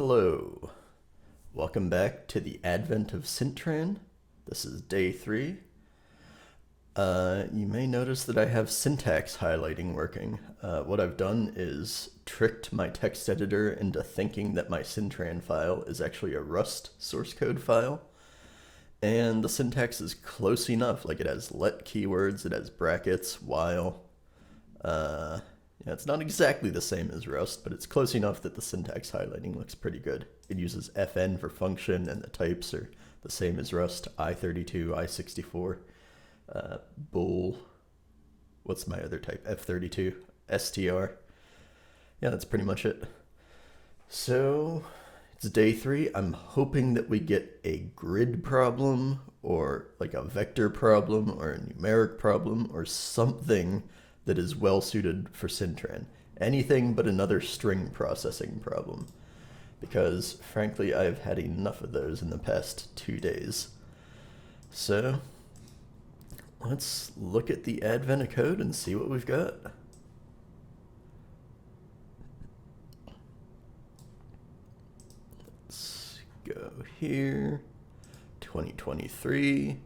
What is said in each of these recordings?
Hello. Welcome back to the advent of syntran. This is day 3. You may notice that I have syntax highlighting working. What I've done is tricked my text editor into thinking that my syntran file is actually a Rust source code file. And the syntax is close enough, like it has let keywords, it has brackets, while. Yeah, it's not exactly the same as Rust, but it's close enough that the syntax highlighting looks pretty good. It uses fn for function, and the types are the same as Rust, I32, I64, bool, what's my other type, F32, str. Yeah, that's pretty much it. So, it's day 3. I'm hoping that we get a grid problem, or like a vector problem, or a numeric problem, or something that is well suited for syntran. Anything but another string processing problem. Because, frankly, I've had enough of those in the past 2 days. So, let's look at the advent of code and see what we've got. Let's go here. 2023.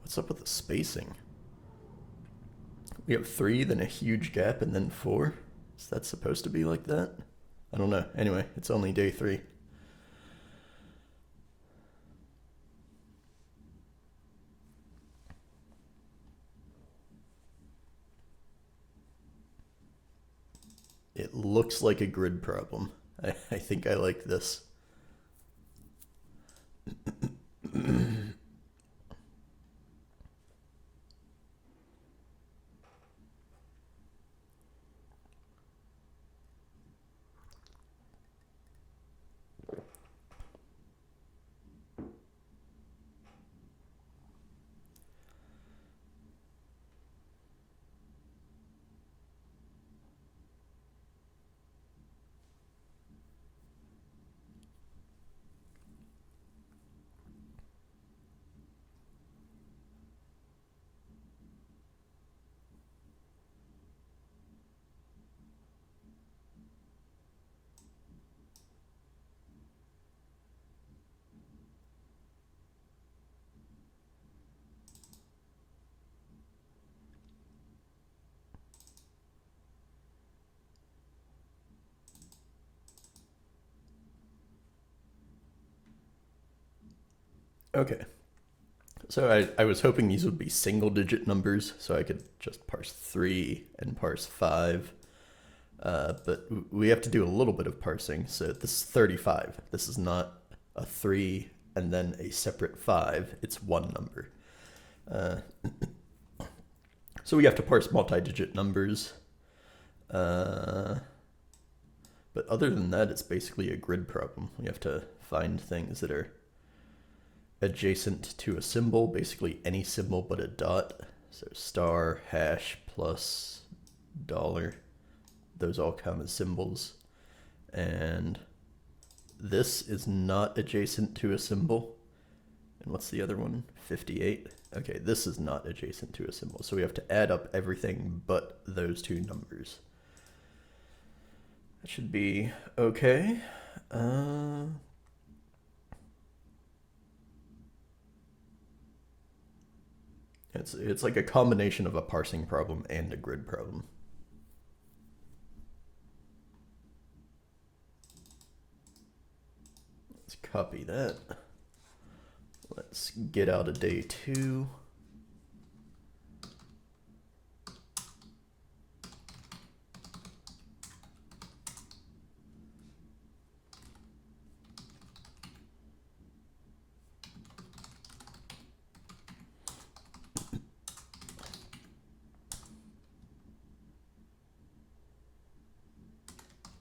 What's up with the spacing? We have 3, then a huge gap, and then 4. Is that supposed to be like that? I don't know. Anyway, it's only day 3. It looks like a grid problem. I think I like this. Okay. So I was hoping these would be single digit numbers, so I could just parse 3 and parse 5. But we have to do a little bit of parsing. So this is 35. This is not a 3 and then a separate 5. It's one number. So we have to parse multi-digit numbers. But other than that, it's basically a grid problem. We have to find things that are adjacent to a symbol, basically any symbol but a dot. So star, hash, plus, dollar. Those all count as symbols. And this is not adjacent to a symbol. And what's the other one? 58. Okay, this is not adjacent to a symbol. So we have to add up everything but those 2 numbers. That should be okay. It's like a combination of a parsing problem and a grid problem. Let's copy that. Let's get out of day 2.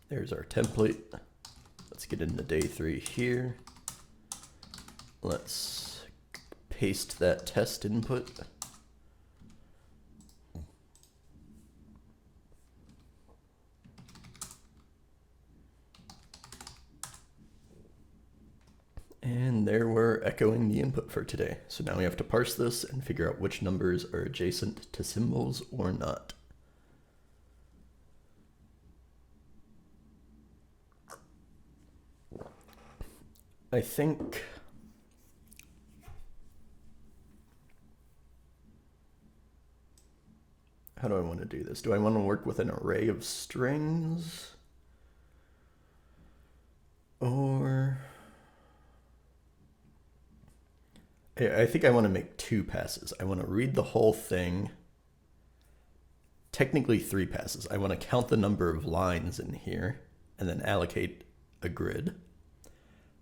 There's our template. Let's get into day 3 here. Let's paste that test input. And there we're echoing the input for today. So now we have to parse this and figure out which numbers are adjacent to symbols or not. I think how do I want to do this? Do I want to work with an array of strings? Or I think I want to make two passes. I want to read the whole thing. Technically three passes. I want to count the number of lines in here and then allocate a grid.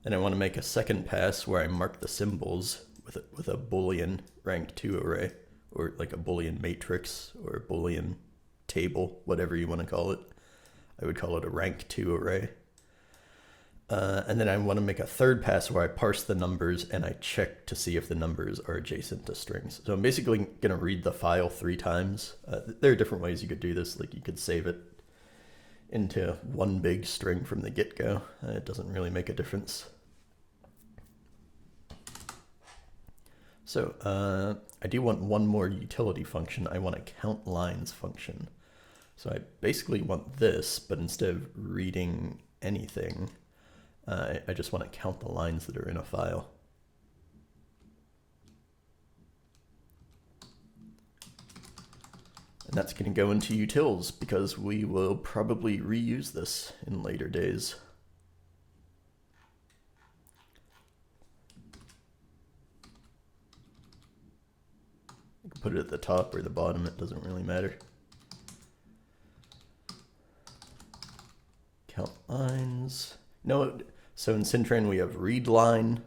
Then I want to make a second pass where I mark the symbols with a Boolean rank 2 array, or like a Boolean matrix or a Boolean table, whatever you want to call it. I would call it a rank 2 array. And then I want to make a third pass where I parse the numbers and I check to see if the numbers are adjacent to strings. So I'm basically going to read the file 3 times. There are different ways you could do this. Like you could save it into one big string from the get-go. It doesn't really make a difference. So I do want one more utility function. I want a count lines function. So I basically want this, but instead of reading anything, I just want to count the lines that are in a file. And that's going to go into utils because we will probably reuse this in later days. You can put it at the top or the bottom, it doesn't really matter. Count lines. No, so in syntran we have read line,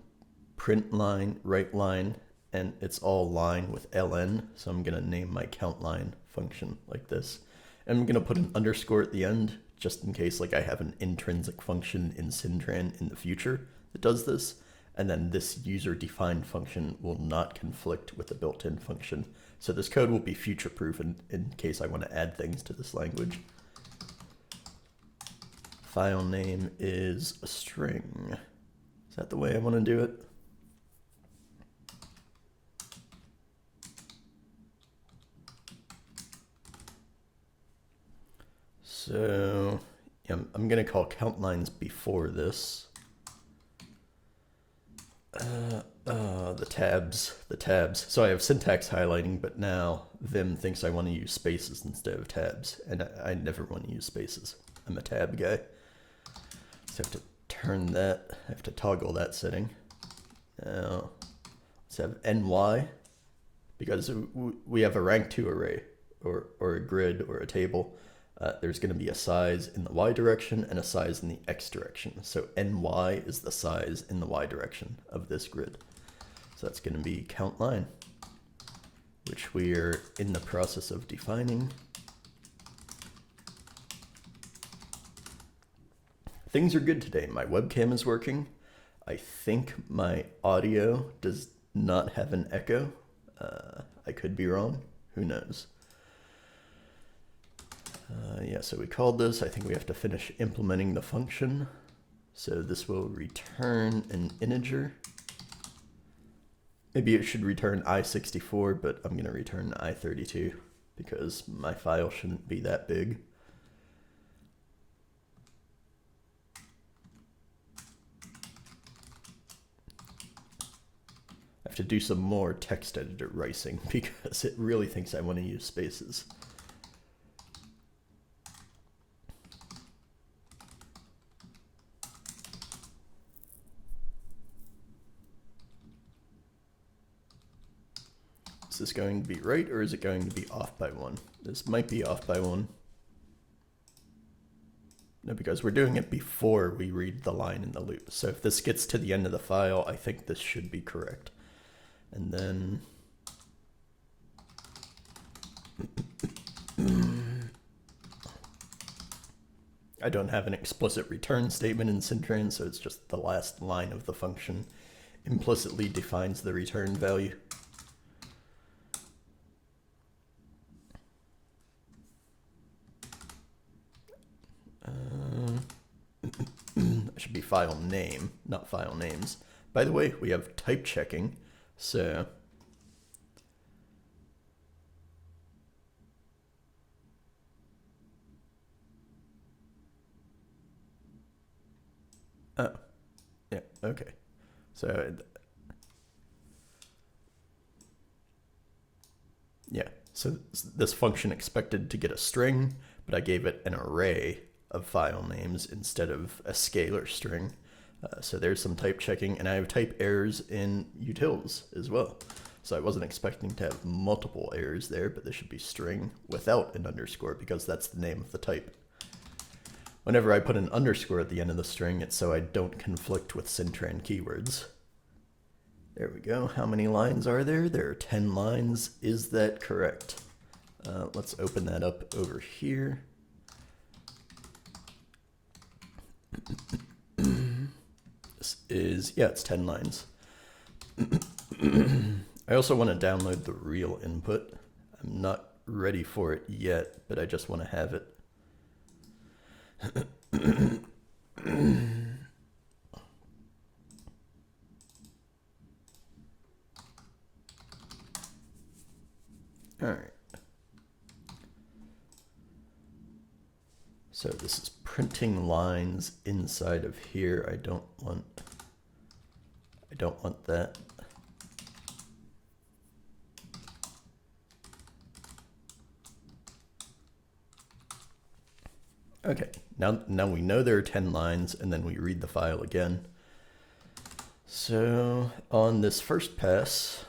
print line, write line, and it's all line with ln. So I'm going to name my count line function like this. And I'm going to put an underscore at the end just in case like I have an intrinsic function in syntran in the future that does this. And then this user-defined function will not conflict with the built-in function. So this code will be future-proof in case I want to add things to this language. File name is a string. Is that the way I want to do it? So yeah, I'm going to call count lines before this. The tabs. So I have syntax highlighting, but now Vim thinks I want to use spaces instead of tabs, and I never want to use spaces. I'm a tab guy. So I have to turn that, I have to toggle that setting. Now, let's have ny, because we have a rank 2 array, or a grid, or a table. There's going to be a size in the y direction and a size in the x direction. So ny is the size in the y direction of this grid. So that's going to be count line, which we're in the process of defining. Things are good today. My webcam is working. I think my audio does not have an echo. I could be wrong. Who knows? Yeah, so we called this. I think we have to finish implementing the function. So this will return an integer. Maybe it should return i64, but I'm going to return i32 because my file shouldn't be that big. I have to do some more text editor ricing because it really thinks I want to use spaces. Is this going to be right or is it going to be off by 1? This might be off by 1. No, because we're doing it before we read the line in the loop. So if this gets to the end of the file, I think this should be correct. And then I don't have an explicit return statement in syntran, so it's just the last line of the function implicitly defines the return value. It should be file name, not file names. By the way, we have type checking, so oh, yeah, okay. So yeah, so this function expected to get a string, but I gave it an array of file names instead of a scalar string. So there's some type checking, and I have type errors in utils as well. So I wasn't expecting to have multiple errors there, but this should be string without an underscore because that's the name of the type. Whenever I put an underscore at the end of the string, it's so I don't conflict with syntran keywords. There we go. How many lines are there? There are 10 lines. Is that correct? Let's open that up over here. This is, yeah, it's 10 lines. I also want to download the real input. I'm not ready for it yet, but I just want to have it. All right. So this is printing lines inside of here. I don't want that. Okay, now we know there are 10 lines, and then we read the file again. So on this first pass,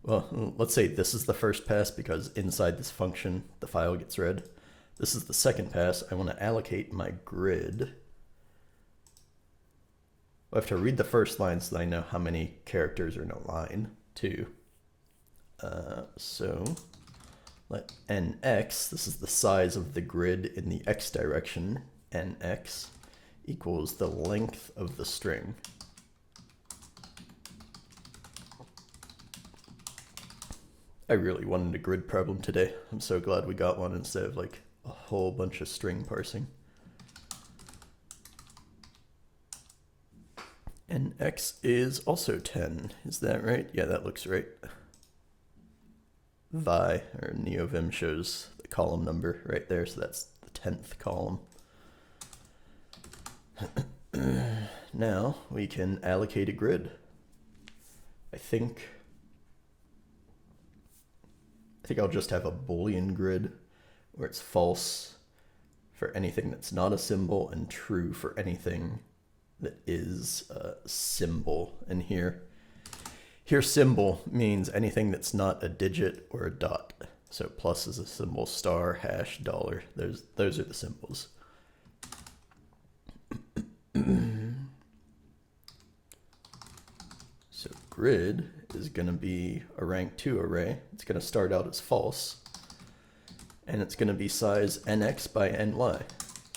well, let's say this is the first pass because inside this function, the file gets read. This is the second pass. I want to allocate my grid. I have to read the first line so that I know how many characters are in a line, too. So let nx, this is the size of the grid in the x direction, nx equals the length of the string. I really wanted a grid problem today. I'm so glad we got one instead of like a whole bunch of string parsing. nx is also 10, is that right? Yeah, that looks right. Vi, or neovim, shows the column number right there, so that's the 10th column. Now we can allocate a grid. I think I'll just have a Boolean grid where it's false for anything that's not a symbol and true for anything that is a symbol. And here symbol means anything that's not a digit or a dot. So plus is a symbol, star, hash, dollar. Those are the symbols. So grid is going to be a rank 2 array. It's going to start out as false, and it's going to be size nx by ny.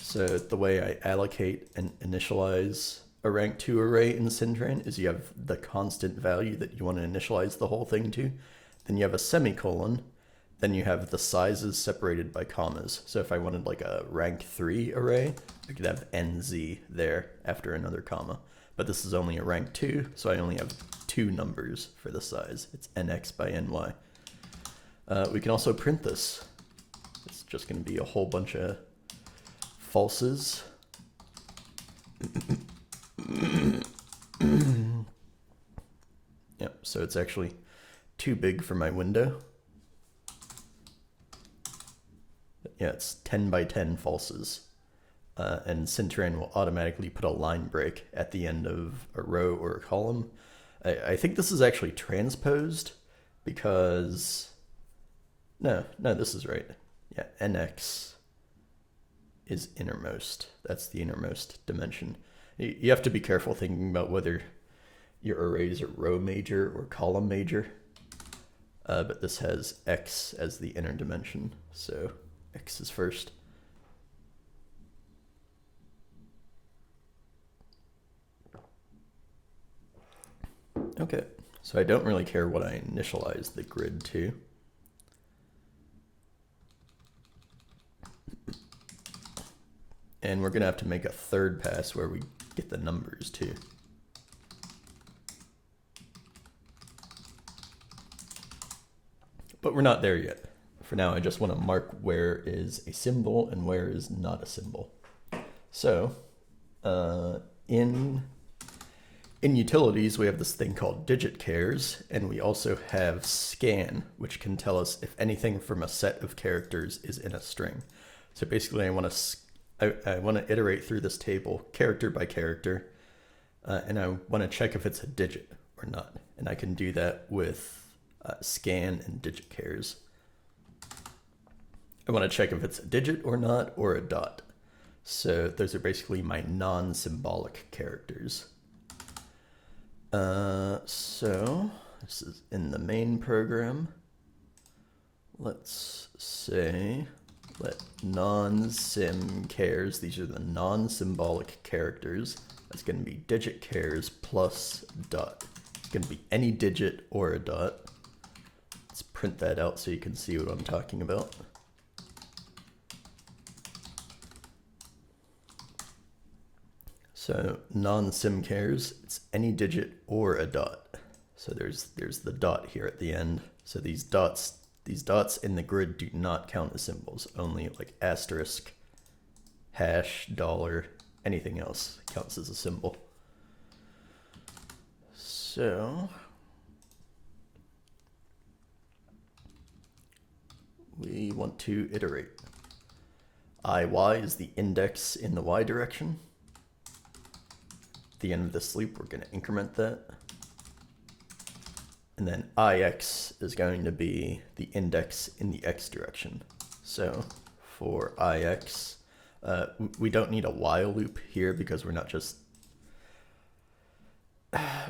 So the way I allocate and initialize a rank 2 array in syntran is you have the constant value that you want to initialize the whole thing to, then you have a semicolon, then you have the sizes separated by commas. So if I wanted like a rank 3 array, I could have nz there after another comma. But this is only a rank 2, so I only have 2 numbers for the size. It's nx by ny. We can also print this. It's just going to be a whole bunch of falses. Yep, so it's actually too big for my window. But yeah, it's 10 by 10 falses. And syntran will automatically put a line break at the end of a row or a column. I think this is actually transposed because... No, this is right. Yeah, nx is innermost. That's the innermost dimension. You have to be careful thinking about whether your arrays are row major or column major. But this has x as the inner dimension, so x is first. Okay, so I don't really care what I initialize the grid to. And we're going to have to make a third pass where we get the numbers too. But we're not there yet. For now, I just want to mark where is a symbol and where is not a symbol. So, in In utilities, we have this thing called digit chars, and we also have scan, which can tell us if anything from a set of characters is in a string. So basically, I want to iterate through this table character by character, and I want to check if it's a digit or not. And I can do that with scan and digit chars. I want to check if it's a digit or not, or a dot. So those are basically my non-symbolic characters. So this is in the main program. Let's say let non-sim chars, these are the non-symbolic characters. That's going to be digit chars plus dot. It's going to be any digit or a dot. Let's print that out so you can see what I'm talking about. So non-sim chars, it's any digit or a dot. So there's the dot here at the end. So these dots in the grid do not count as symbols. Only like asterisk, hash, dollar, anything else counts as a symbol. So we want to iterate. IY is the index in the Y direction. At the end of this loop, we're going to increment that. And then IX is going to be the index in the X direction. So for IX, we don't need a while loop here because we're not just...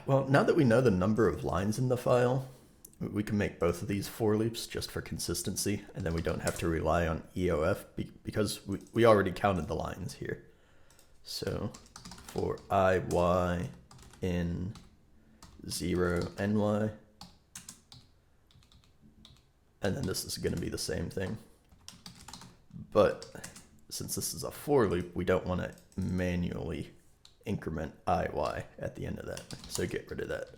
Well, now that we know the number of lines in the file, we can make both of these for loops just for consistency, and then we don't have to rely on EOF because we already counted the lines here. So for IY in 0 NY, and then this is going to be the same thing. But since this is a for loop, we don't want to manually increment IY at the end of that. So get rid of that.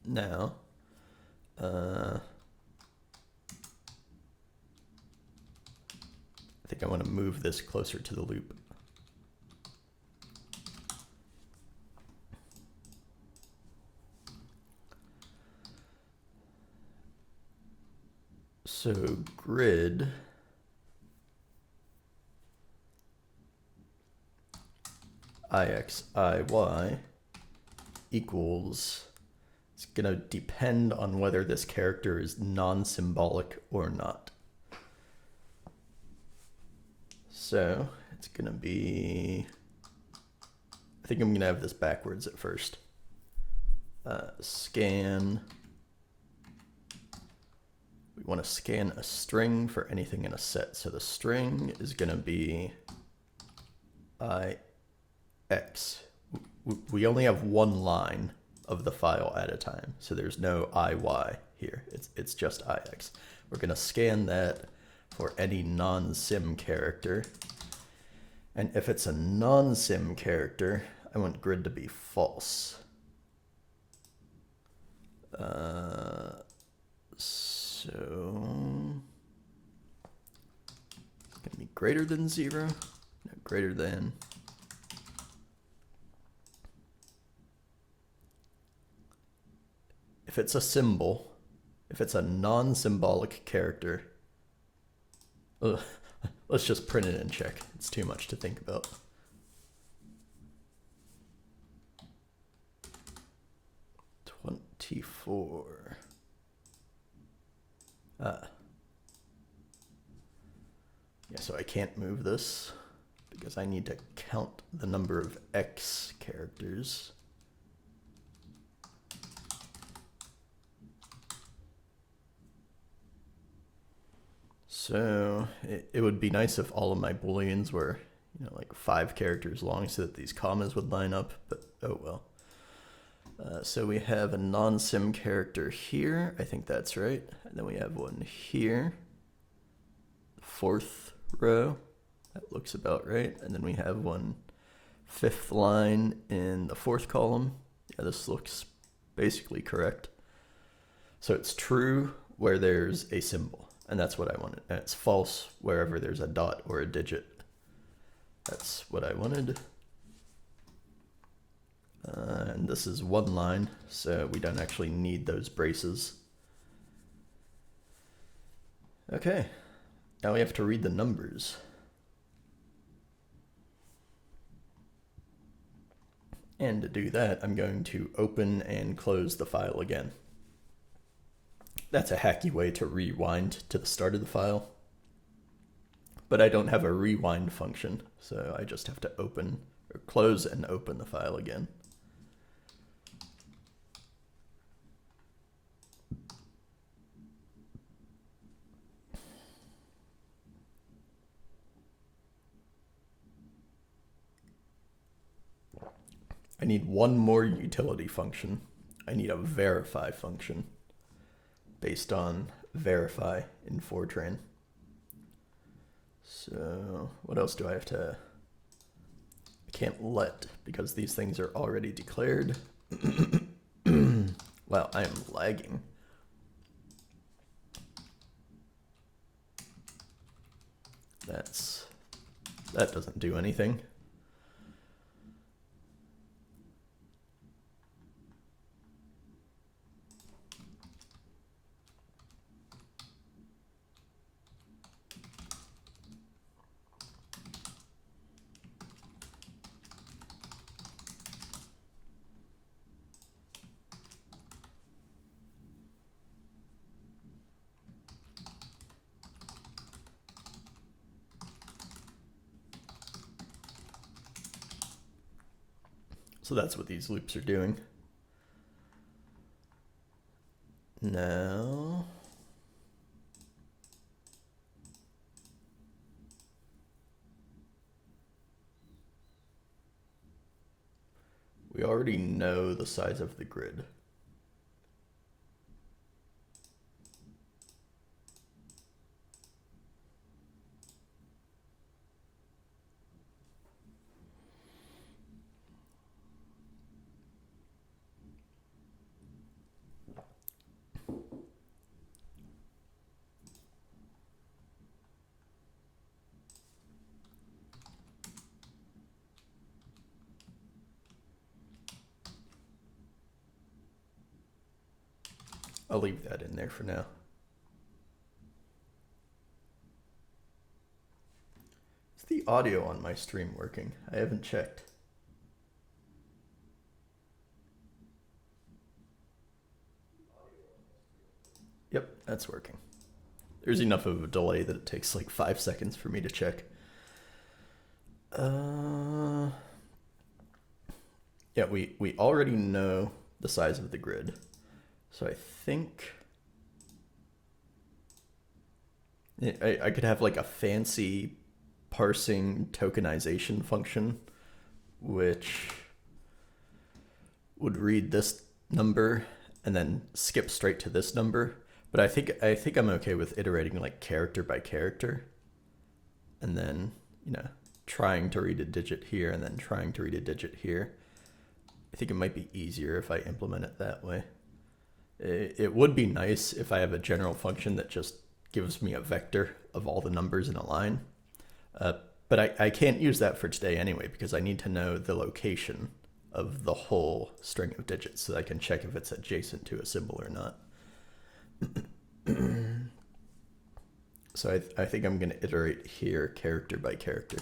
Now, I think I want to move this closer to the loop. So grid IXIY equals, it's going to depend on whether this character is non-symbolic or not. So it's going to be, I think I'm going to have this backwards at first. Scan. We want to scan a string for anything in a set. So the string is going to be IX. We only have one line of the file at a time. So there's no IY here. It's just IX. We're going to scan that for any non-sim character. And if it's a non-sim character, I want grid to be false. So it's going to be greater than 0, no, greater than. If it's a symbol, if it's a non-symbolic character, let's just print it and check. It's too much to think about. $24. Yeah, so I can't move this because I need to count the number of X characters. So it would be nice if all of my booleans were, you know, like 5 characters long so that these commas would line up, but oh well. So we have a non-sim character here. I think that's right. And then we have one here. 4th row. That looks about right. And then we have one 5th line in the 4th column. Yeah, this looks basically correct. So it's true where there's a symbol, and that's what I wanted. And it's false wherever there's a dot or a digit. That's what I wanted. And this is one line, so we don't actually need those braces. Okay, now we have to read the numbers. And to do that, I'm going to open and close the file again. That's a hacky way to rewind to the start of the file. But I don't have a rewind function, so I just have to open or close and open the file again. I need one more utility function. I need a verify function based on verify in Fortran. So what else do I have to... I can't let, because these things are already declared. Wow, I am lagging. That doesn't do anything. So that's what these loops are doing. Now, we already know the size of the grid. I'll leave that in there for now. Is the audio on my stream working? I haven't checked. Yep, that's working. There's enough of a delay that it takes like 5 seconds for me to check. Yeah, we already know the size of the grid. So I think I could have like a fancy parsing tokenization function, which would read this number and then skip straight to this number. But I think I'm okay with iterating like character by character, and then, you know, trying to read a digit here and then trying to read a digit here. I think it might be easier if I implement it that way. It would be nice if I have a general function that just gives me a vector of all the numbers in a line. But I can't use that for today anyway, because I need to know the location of the whole string of digits so that I can check if it's adjacent to a symbol or not. So I think I'm going to iterate here character by character.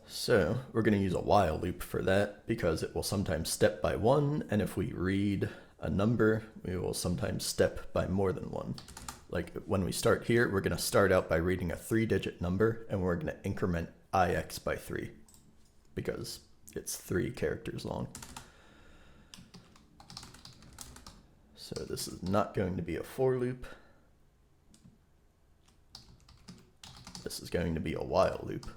So we're going to use a while loop for that, because it will sometimes step by one, and if we read a number, we will sometimes step by more than one. Like when we start here, we're going to start out by reading a 3-digit number, and we're going to increment ix by 3, because it's 3 characters long. So this is not going to be a for loop. This is going to be a while loop.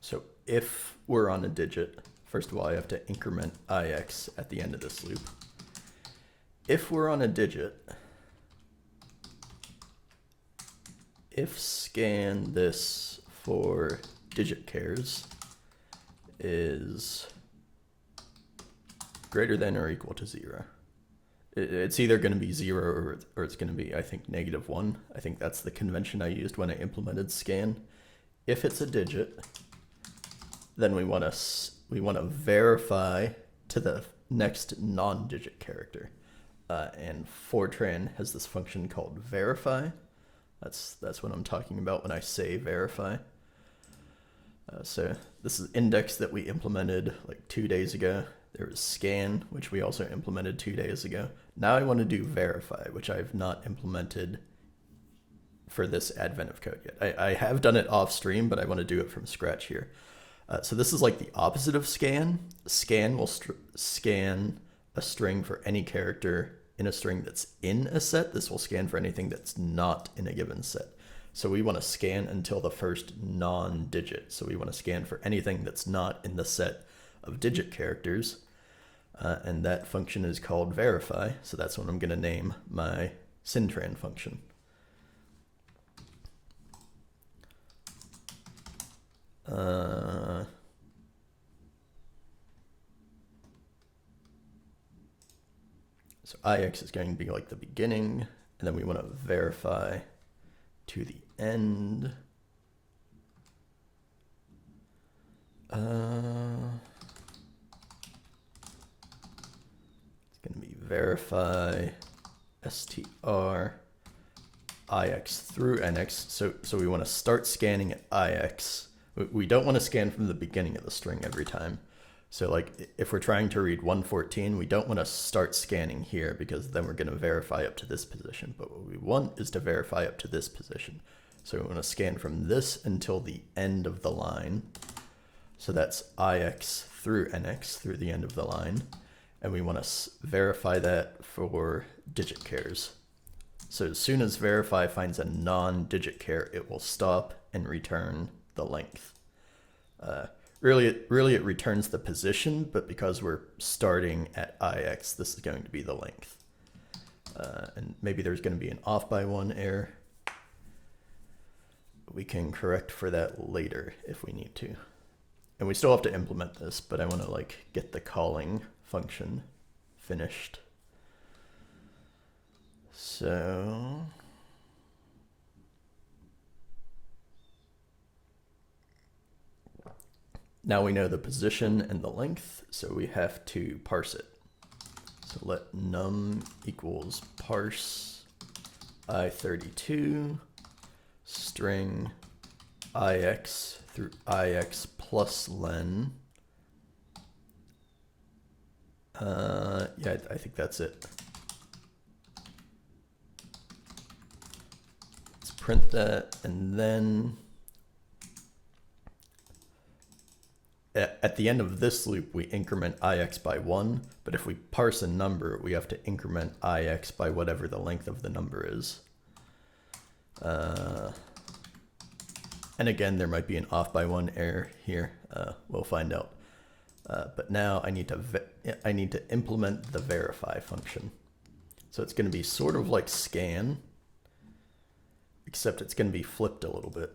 So if we're on a digit, first of all, I have to increment ix at the end of this loop. if we're on a digit, if scan this for digit chars is greater than or equal to 0. It's either going to be 0 or it's going to be, I think, -1. I think that's the convention I used when I implemented scan. If it's a digit, then we want to verify to the next non-digit character. And Fortran has this function called verify. That's what I'm talking about when I say verify. So this is index that we implemented like 2 days ago. There was scan, which we also implemented 2 days ago. Now I want to do verify, which I've not implemented for this advent of code yet. I have done it off stream, but I want to do it from scratch here. So this is like the opposite of scan. Scan will scan a string for any character in a string that's in a set. This will scan for anything that's not in a given set. So we want to scan until the first non-digit. So we want to scan for anything that's not in the set of digit characters. And that function is called verify. So that's what I'm going to name my syntran function. So ix is going to be like the beginning, and then we want to verify to the end. It's going to be verify str ix through nx. So we want to start scanning at ix. We don't want to scan from the beginning of the string every time. So like if we're trying to read 114, we don't want to start scanning here because then we're going to verify up to this position. But what we want is to verify up to this position. So we want to scan from this until the end of the line. So that's ix through nx through the end of the line. And we want to verify that for digit chars. So as soon as verify finds a non-digit char, it will stop and return the length. Really it returns the position, but because we're starting at ix, this is going to be the length. And maybe there's going to be an off by 1 error. We can correct for that later if we need to. And we still have to implement this, but I want to like get the calling function finished. So now we know the position and the length, so we have to parse it. So let num equals parse i32 string ix through ix plus len. Yeah, I think that's it. Let's print that, and then at the end of this loop, we increment ix by 1, but if we parse a number, we have to increment ix by whatever the length of the number is. And again, there might be an off by 1 error here. We'll find out. But now I need to implement the verify function. So it's going to be sort of like scan, except it's going to be flipped a little bit.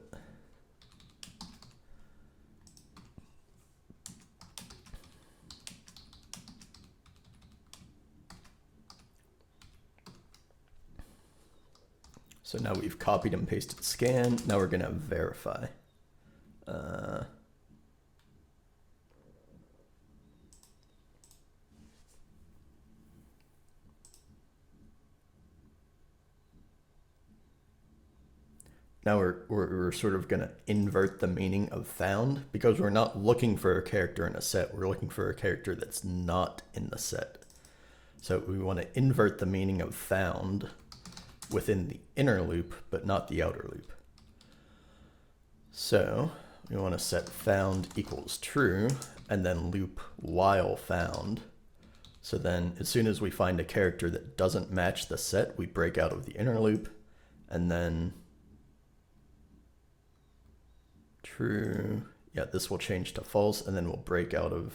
So now we've copied and pasted scan. Now we're going to verify. Now we're sort of going to invert the meaning of found, because we're not looking for a character in a set. We're looking for a character that's not in the set. So we want to invert the meaning of found within the inner loop, but not the outer loop. So we want to set found equals true, and then loop while found. So then as soon as we find a character that doesn't match the set, we break out of the inner loop, and then true. Yeah, this will change to false, and then we'll break out of,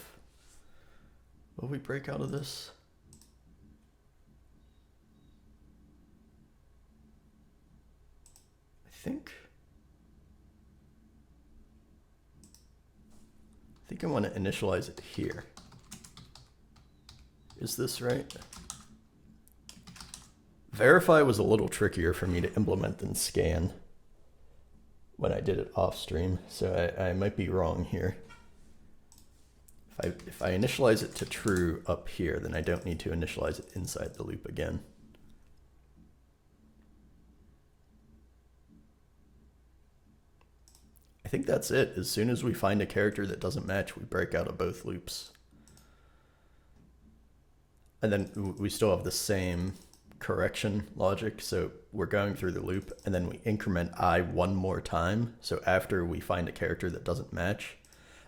will we break out of this? think I want to initialize it here. Is this right? Verify was a little trickier for me to implement than scan when I did it off stream, so I might be wrong here. If I initialize it to true up here, then I don't need to initialize it inside the loop again. I think that's it. As soon as we find a character that doesn't match, we break out of both loops. And then we still have the same correction logic, so we're going through the loop and then we increment I one more time. So after we find a character that doesn't match,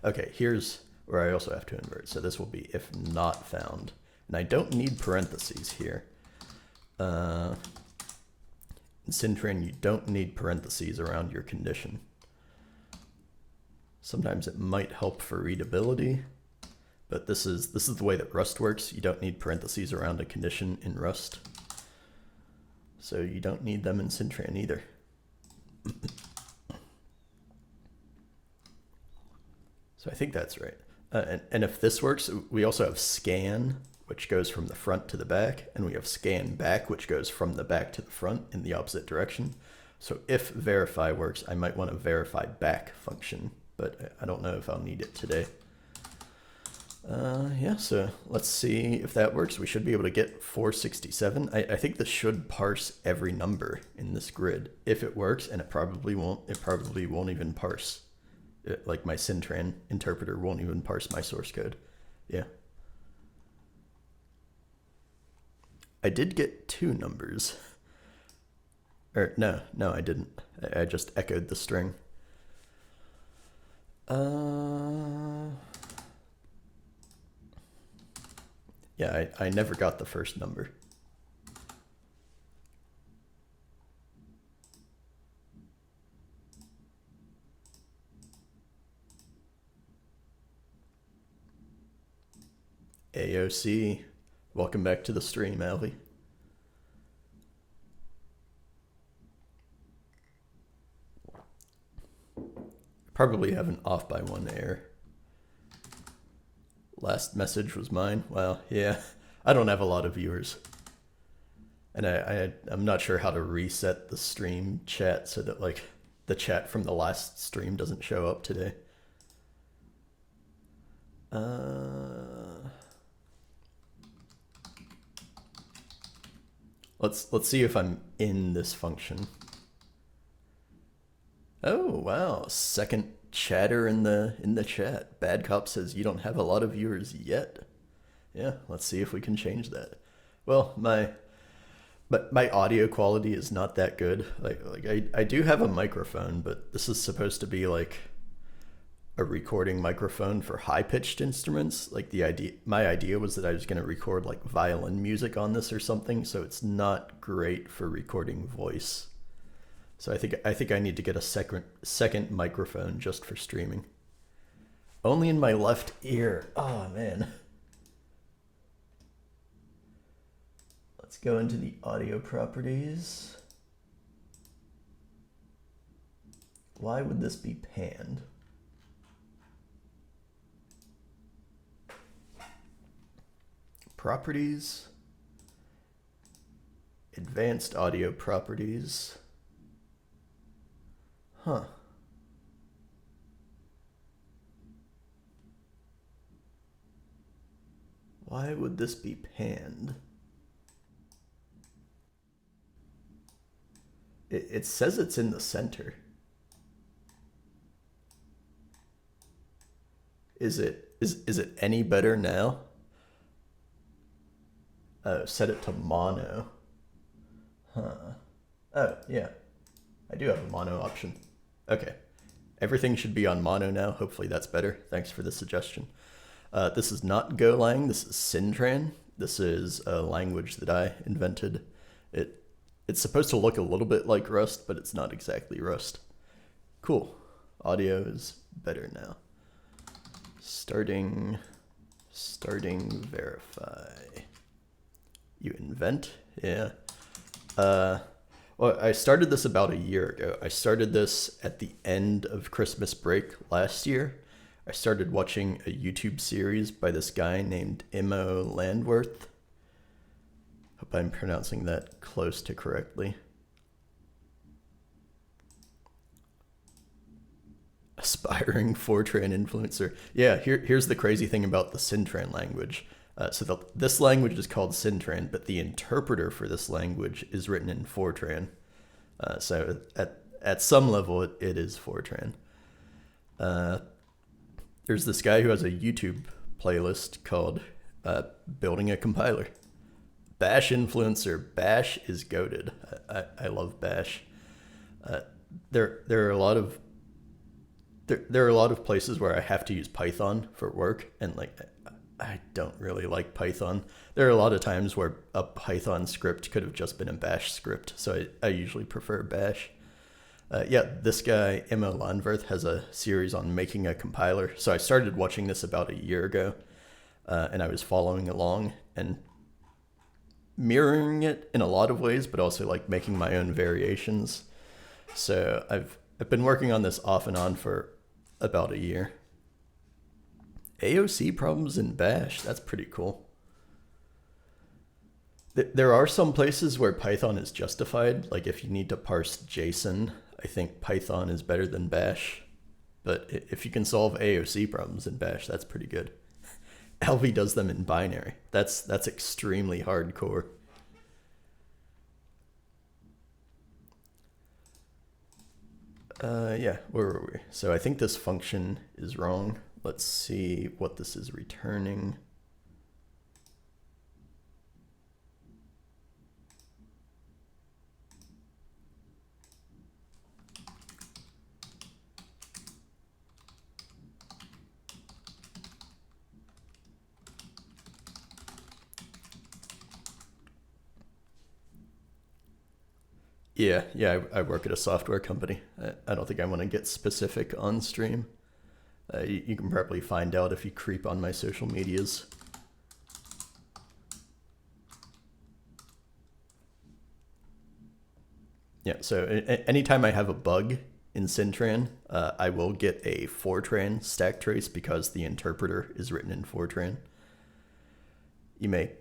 okay, here's where I also have to invert. So this will be if not found, and I don't need parentheses here. In syntran, you don't need parentheses around your condition. Sometimes it might help for readability, but this is the way that Rust works. You don't need parentheses around a condition in Rust. So you don't need them in syntran either. So I think that's right. And if this works, we also have scan, which goes from the front to the back, and we have scan back, which goes from the back to the front in the opposite direction. So if verify works, I might want a verify back function, but I don't know if I'll need it today. Yeah, so let's see if that works. We should be able to get 467. I think this should parse every number in this grid. If it works, and it probably won't even parse. Like my syntran interpreter won't even parse my source code. Yeah. I did get 2 numbers. Or no, I didn't. I just echoed the string. Yeah, I never got the first number. AOC, welcome back to the stream, Alvy. Probably have an off by 1 error. Last message was mine. Well, yeah, I don't have a lot of viewers. And I'm not sure how to reset the stream chat so that like the chat from the last stream doesn't show up today. Let's see if I'm in this function. Oh wow, second chatter in the chat. Bad Cop says you don't have a lot of viewers yet. Yeah, let's see if we can change that. Well, my audio quality is not that good. Like I do have a microphone, but this is supposed to be like a recording microphone for high-pitched instruments. Like my idea was that I was going to record like violin music on this or something, so it's not great for recording voice. So I think I need to get a second microphone just for streaming. Only in my left ear. Oh man. Let's go into the audio properties. Why would this be panned? Properties. Advanced audio properties. Huh. Why would this be panned? It says it's in the center. Is it any better now? Oh, set it to mono. Huh. Oh, yeah. I do have a mono option. Okay. Everything should be on mono now. Hopefully that's better. Thanks for the suggestion. This is not Golang. This is syntran. This is a language that I invented. It's supposed to look a little bit like Rust, but it's not exactly Rust. Cool. Audio is better now. Starting verify. You invent? Yeah. Well, I started this about a year ago. I started this at the end of Christmas break last year. I started watching a YouTube series by this guy named Immo Landworth. Hope I'm pronouncing that close to correctly. Aspiring Fortran influencer. Yeah, here's the crazy thing about the syntran language. This language is called syntran, but the interpreter for this language is written in Fortran. So at some level, it is Fortran. There's this guy who has a YouTube playlist called Building a Compiler. Bash influencer. Bash is goated. I love Bash. There are a lot of places where I have to use Python for work, and like I don't really like Python. There are a lot of times where a Python script could have just been a Bash script, so I usually prefer Bash. This guy, Immo Landworth, has a series on making a compiler, so I started watching this about a year ago, and I was following along and mirroring it in a lot of ways, but also like making my own variations. So I've been working on this off and on for about a year. AOC problems in Bash, that's pretty cool. There are some places where Python is justified, like if you need to parse JSON, I think Python is better than Bash. But if you can solve AOC problems in Bash, that's pretty good. LV does them in binary. That's extremely hardcore. Where were we? So I think this function is wrong. Let's see what this is returning. Yeah, I work at a software company. I don't think I want to get specific on stream. You can probably find out if you creep on my social medias. Yeah, so anytime I have a bug in syntran, I will get a Fortran stack trace because the interpreter is written in Fortran. You may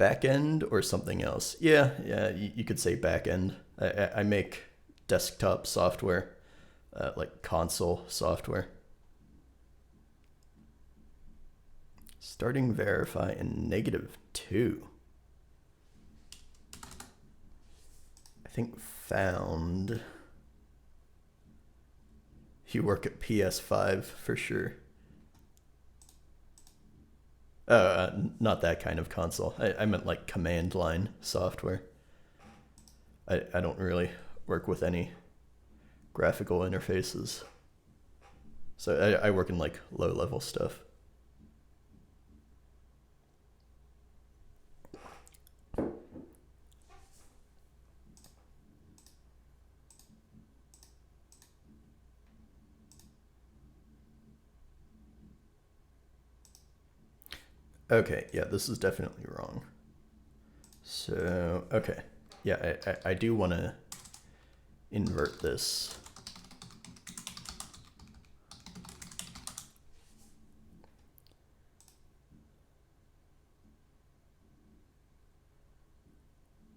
backend or something else. Yeah, you could say backend. I make desktop software, like console software. Starting verify in -2. I think found. You work at PS5 for sure. Not that kind of console. I meant like command line software. I don't really work with any graphical interfaces. So I work in like low level stuff. Okay, yeah, this is definitely wrong. So, okay. Yeah, I do want to invert this.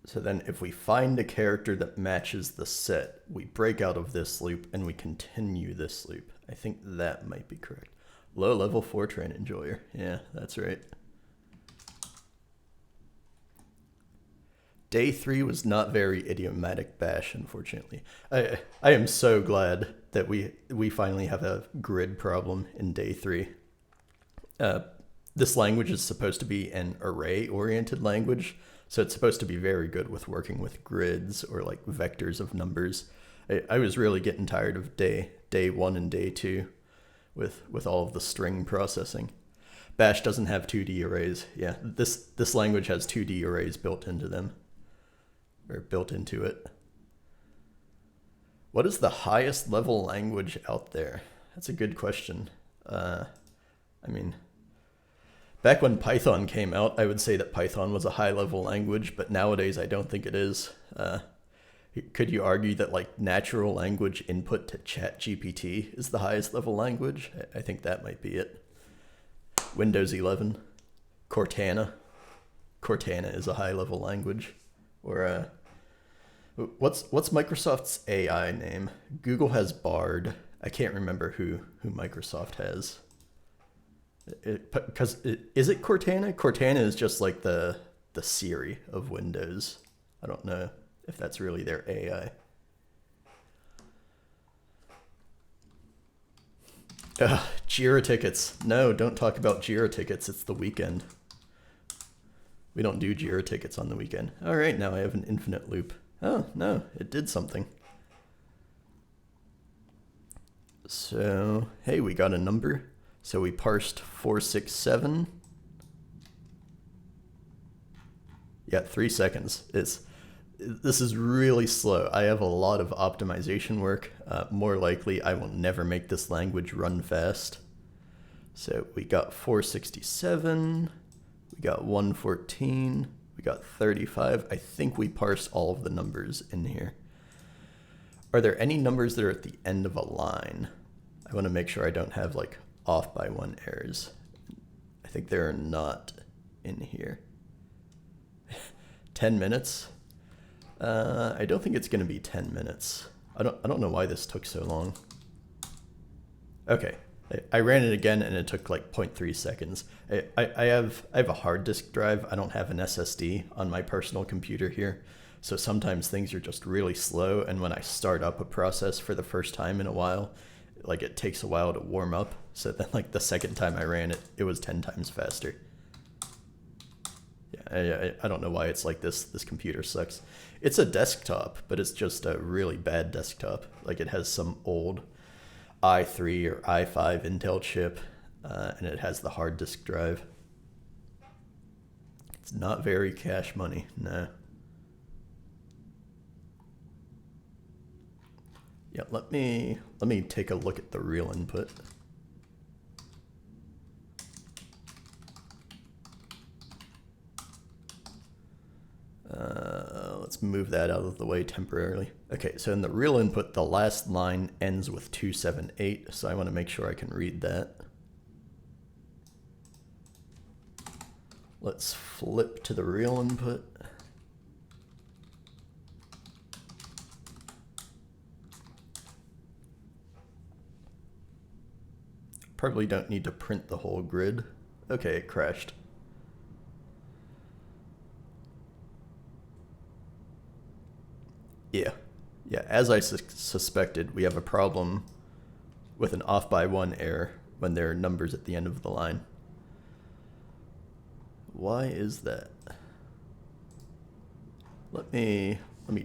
So then if we find a character that matches the set, we break out of this loop and we continue this loop. I think that might be correct. Low level Fortran enjoyer. Yeah, that's right. Day 3 was not very idiomatic Bash, unfortunately. I am so glad that we finally have a grid problem in Day 3. This language is supposed to be an array-oriented language, so it's supposed to be very good with working with grids or like vectors of numbers. I was really getting tired of day 1 and day 2 with all of the string processing. Bash doesn't have 2D arrays. Yeah, this language has 2D arrays built into them. Or built into it. What is the highest level language out there? That's a good question. I mean, back when Python came out, I would say that Python was a high level language, but nowadays I don't think it is. Could you argue that like natural language input to Chat GPT is the highest level language? I think that might be it. Windows 11, Cortana. Cortana is a high level language. Or what's Microsoft's AI name? Google has Bard. I can't remember who Microsoft has. Is it Cortana? Cortana is just like the Siri of Windows. I don't know if that's really their AI. Jira tickets. No, don't talk about Jira tickets. It's the weekend. We don't do Jira tickets on the weekend. All right, now I have an infinite loop. Oh, no, it did something. So, hey, we got a number. So we parsed 467. Yeah, 3 seconds. This is really slow. I have a lot of optimization work. More likely, I will never make this language run fast. So we got 467, we got 114, we got 35. I think we parsed all of the numbers in here. Are there any numbers that are at the end of a line? I want to make sure I don't have like off by one errors. I think there are not in here. 10 minutes? I don't think it's going to be 10 minutes. I don't know why this took so long. Okay, I ran it again and it took like 0.3 seconds. I have a hard disk drive. I don't have an SSD on my personal computer here. So sometimes things are just really slow, and when I start up a process for the first time in a while, like it takes a while to warm up. So then like the second time I ran it, it was 10 times faster. Yeah, I don't know why it's like this. This computer sucks. It's a desktop, but it's just a really bad desktop. Like it has some old i3 or i5 Intel chip, and it has the hard disk drive. It's not very cash money, no. Yeah, let me take a look at the real input. Let's move that out of the way temporarily. Okay, so in the real input, the last line ends with 278, so I want to make sure I can read that. Let's flip to the real input. Probably don't need to print the whole grid. Okay, it crashed. Yeah, as I suspected, we have a problem with an off by one error when there are numbers at the end of the line. Why is that? Let me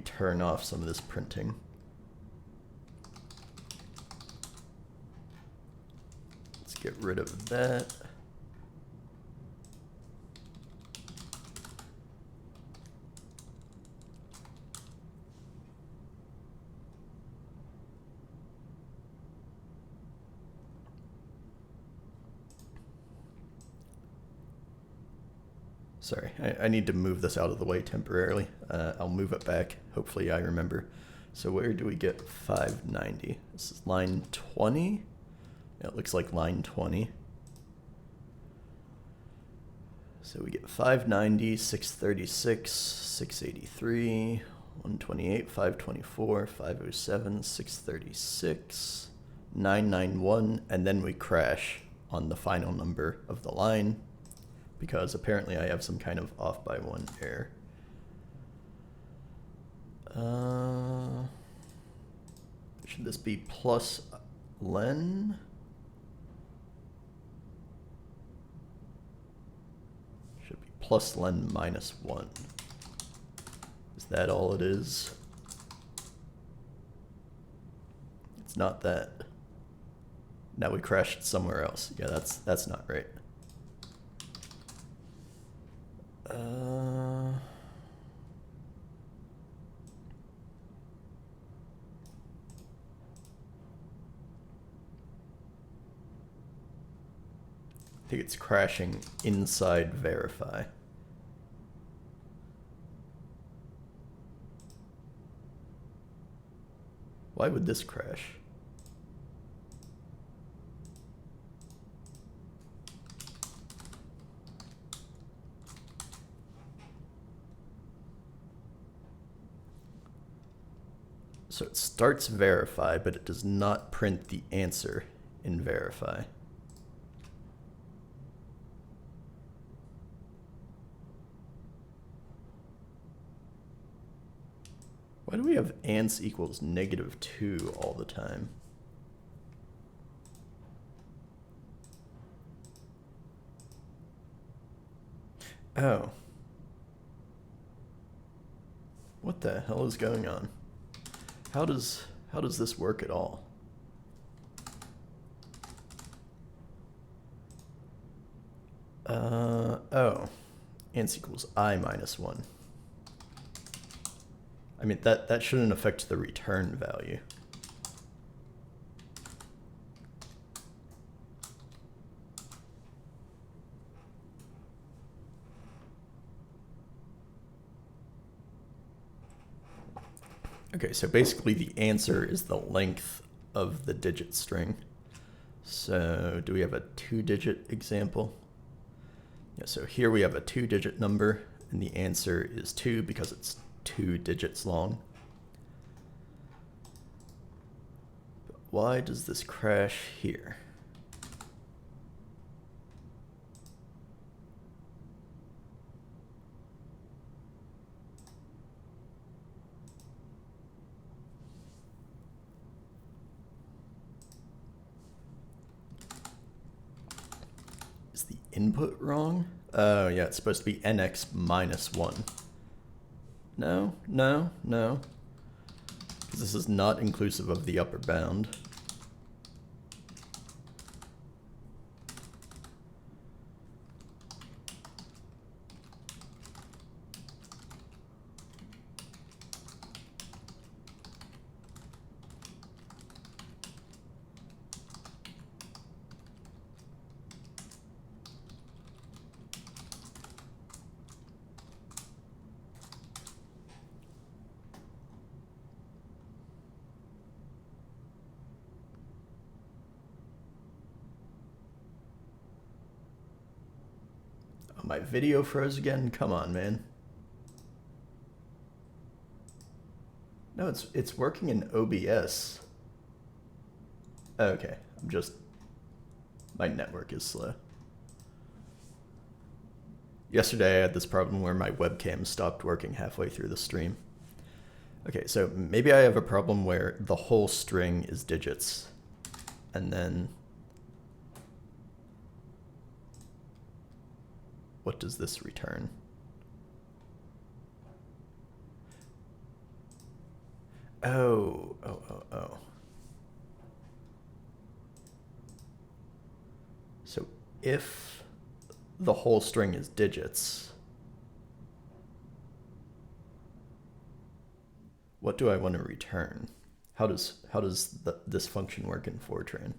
turn off some of this printing. Let's get rid of that. Sorry, I need to move this out of the way temporarily. I'll move it back. Hopefully I remember. So where do we get 590? This is line 20. Yeah, it looks like line 20. So we get 590, 636, 683, 128, 524, 507, 636, 991, and then we crash on the final number of the line, because apparently I have some kind of off by one error. Should this be plus len? Should be plus len minus 1. Is that all it is? It's not that. Now we crashed somewhere else. Yeah, that's not right. I think it's crashing inside verify. Why would this crash? So it starts verify, but it does not print the answer in verify. Why do we have ans equals -2 all the time? Oh. What the hell is going on? How does this work at all? Oh. Ans equals I minus 1. I mean, that shouldn't affect the return value. Okay, so basically the answer is the length of the digit string. So do we have a 2-digit example? Yeah, so here we have a 2-digit number, and the answer is 2 because it's 2 digits long. But why does this crash here? Is the input wrong? Oh yeah, it's supposed to be nx minus 1. No, no, no. Because this is not inclusive of the upper bound. Oh, my video froze again? Come on, man. No, it's working in OBS. Okay, my network is slow. Yesterday I had this problem where my webcam stopped working halfway through the stream. Okay, so maybe I have a problem where the whole string is digits, and then what does this return? Oh. So if the whole string is digits, what do I want to return? How does this function work in Fortran?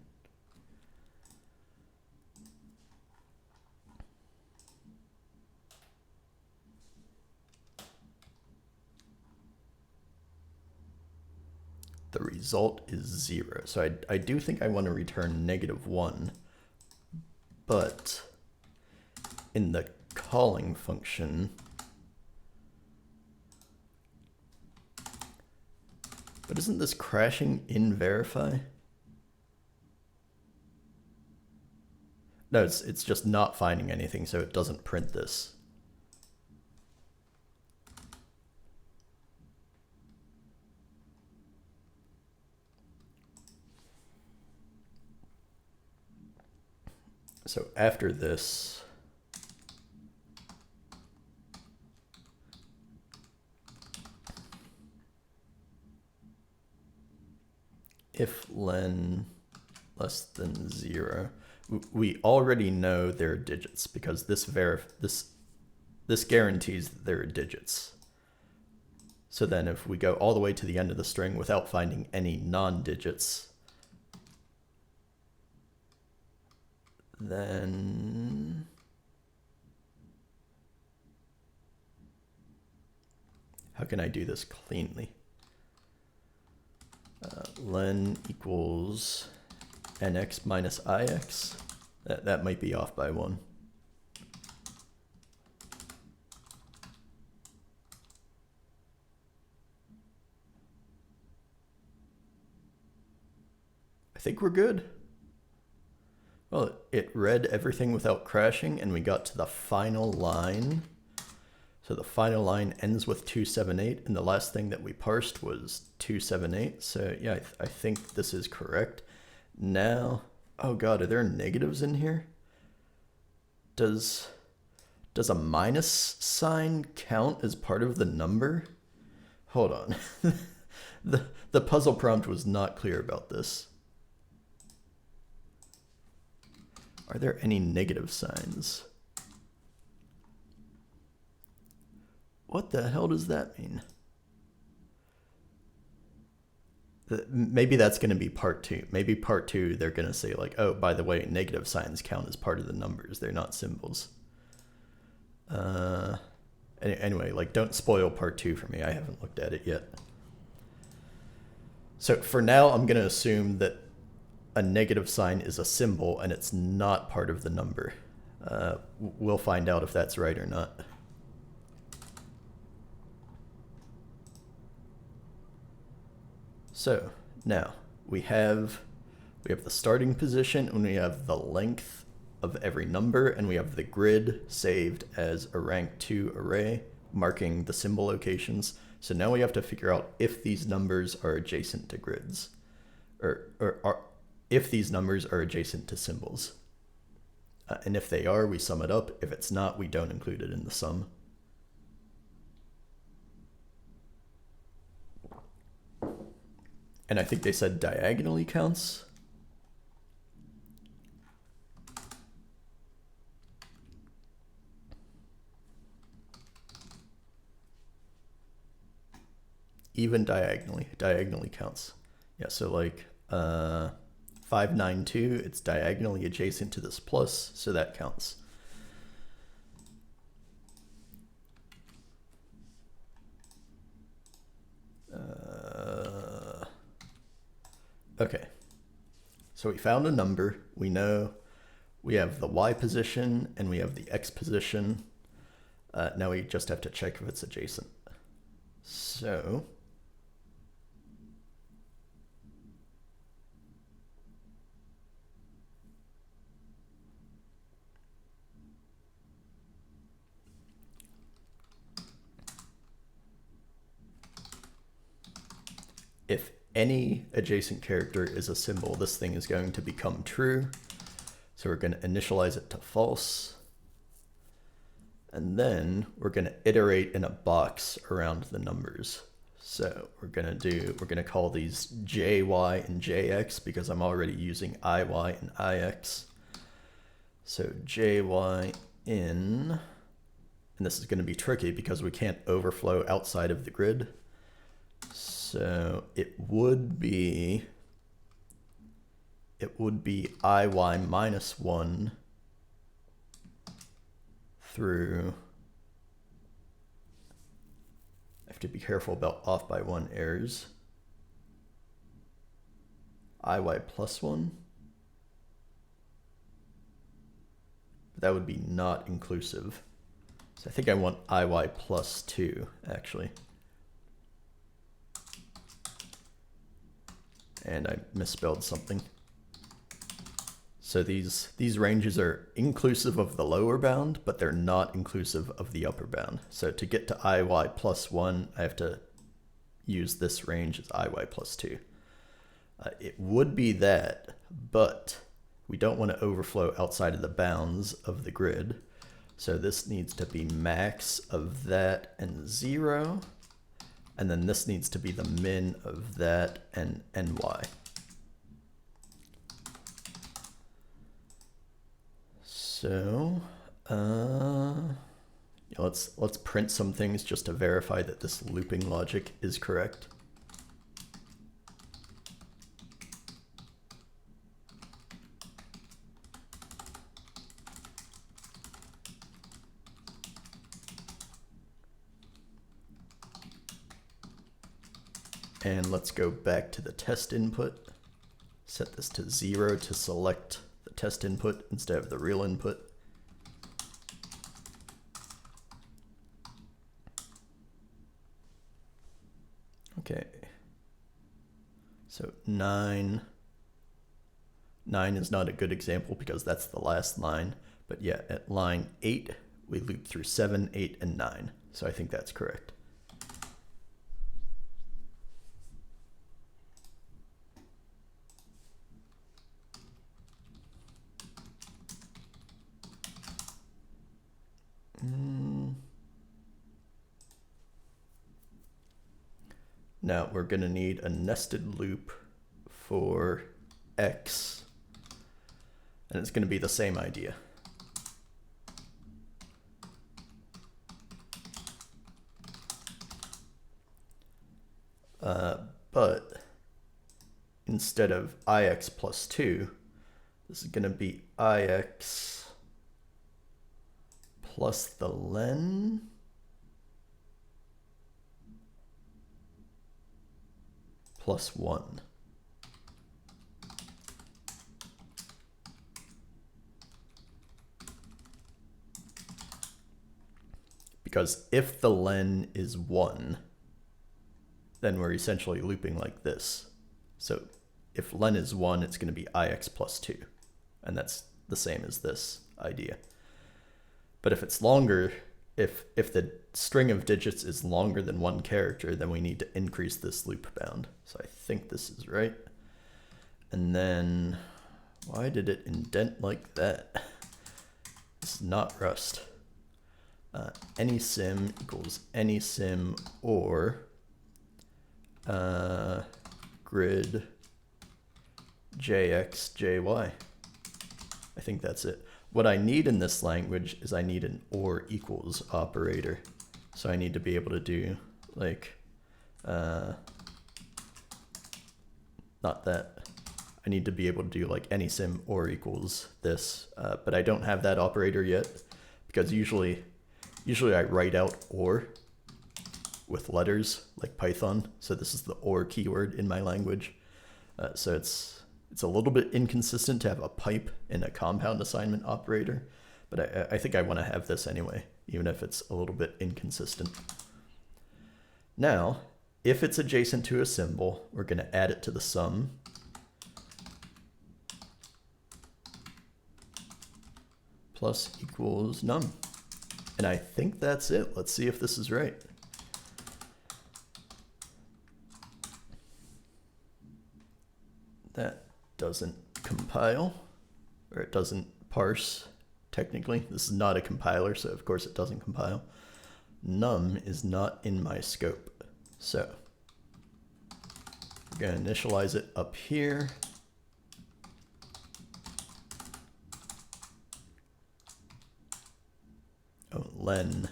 The result is 0. So I do think I want to return -1, but in the calling function, but isn't this crashing in verify? No, it's just not finding anything, so it doesn't print this. So after this, if len less than 0, we already know they're digits because this guarantees that they're digits. So then if we go all the way to the end of the string without finding any non-digits, then how can I do this cleanly? len equals nx minus ix. That might be off by 1. I think we're good. Well, it read everything without crashing, and we got to the final line. So the final line ends with 278, and the last thing that we parsed was 278. So yeah, I think this is correct. Now, oh god, are there negatives in here? Does a minus sign count as part of the number? Hold on. The puzzle prompt was not clear about this. Are there any negative signs? What the hell does that mean? Maybe that's going to be part 2. Maybe part 2, they're going to say like, oh, by the way, negative signs count as part of the numbers. They're not symbols. Anyway, like, don't spoil part 2 for me. I haven't looked at it yet. So for now, I'm going to assume that a negative sign is a symbol and it's not part of the number. We'll find out if that's right or not. So now we have the starting position, and we have the length of every number, and we have the grid saved as a rank 2 array, marking the symbol locations. So now we have to figure out if these numbers are adjacent to grids, or if these numbers are adjacent to symbols. And if they are, we sum it up. If it's not, we don't include it in the sum. And I think they said diagonally counts. diagonally counts. Yeah, so like 592, it's diagonally adjacent to this plus, so that counts. Okay, so we found a number. We know we have the y position and we have the x position. Now we just have to check if it's adjacent. So if any adjacent character is a symbol, this thing is going to become true. So we're going to initialize it to false. And then we're going to iterate in a box around the numbers. So we're going to call these jy and jx because I'm already using iy and ix. So jy in, and this is going to be tricky because we can't overflow outside of the grid. So it would be iy minus 1 through, I have to be careful about off by 1 errors, iy plus 1. That would be not inclusive. So I think I want iy plus 2, actually. And I misspelled something. So these ranges are inclusive of the lower bound, but they're not inclusive of the upper bound. So to get to iy plus 1, I have to use this range as iy plus 2. It would be that, but we don't want to overflow outside of the bounds of the grid. So this needs to be max of that and 0. And then this needs to be the min of that and ny. So yeah, let's print some things just to verify that this looping logic is correct. And let's go back to the test input. Set this to 0 to select the test input instead of the real input. Okay. So 9 is not a good example because that's the last line. But yeah, at line 8, we loop through 7, 8, and 9. So I think that's correct. Now we're going to need a nested loop for x, and it's going to be the same idea. But instead of ix plus 2, this is going to be ix plus the len plus 1. Because if the len is 1, then we're essentially looping like this. So if len is 1, it's going to be ix plus 2. And that's the same as this idea. But if it's longer, if the string of digits is longer than 1 character, then we need to increase this loop bound. So I think this is right. And then, why did it indent like that? This is not Rust. Any sim equals any sim or grid jx, I think that's it. What I need in this language is I need an or equals operator. So I need to be able to do like, not that. I need to be able to do like any sim or equals this, but I don't have that operator yet because usually I write out or with letters like Python. So this is the or keyword in my language. So it's a little bit inconsistent to have a pipe in a compound assignment operator, but I think I want to have this anyway, even if it's a little bit inconsistent. Now, if it's adjacent to a symbol, we're going to add it to the sum. Plus equals num. And I think that's it. Let's see if this is right. That doesn't compile, or it doesn't parse, technically. This is not a compiler, so of course it doesn't compile. Num is not in my scope. So we're going to initialize it up here. Oh, len.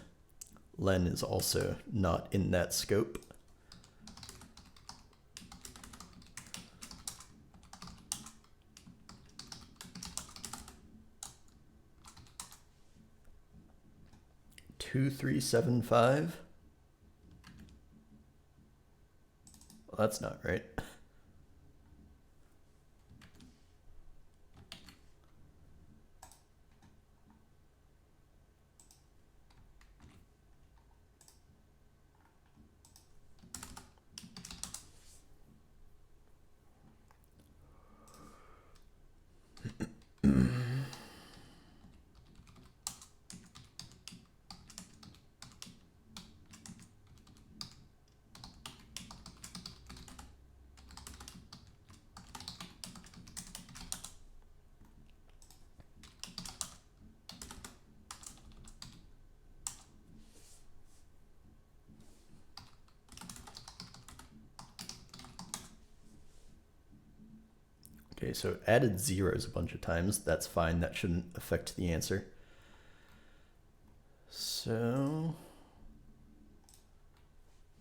Len is also not in that scope. Two, 3, 7, 5. Well, that's not right. Okay, so it added zeros a bunch of times. That's fine. That shouldn't affect the answer. So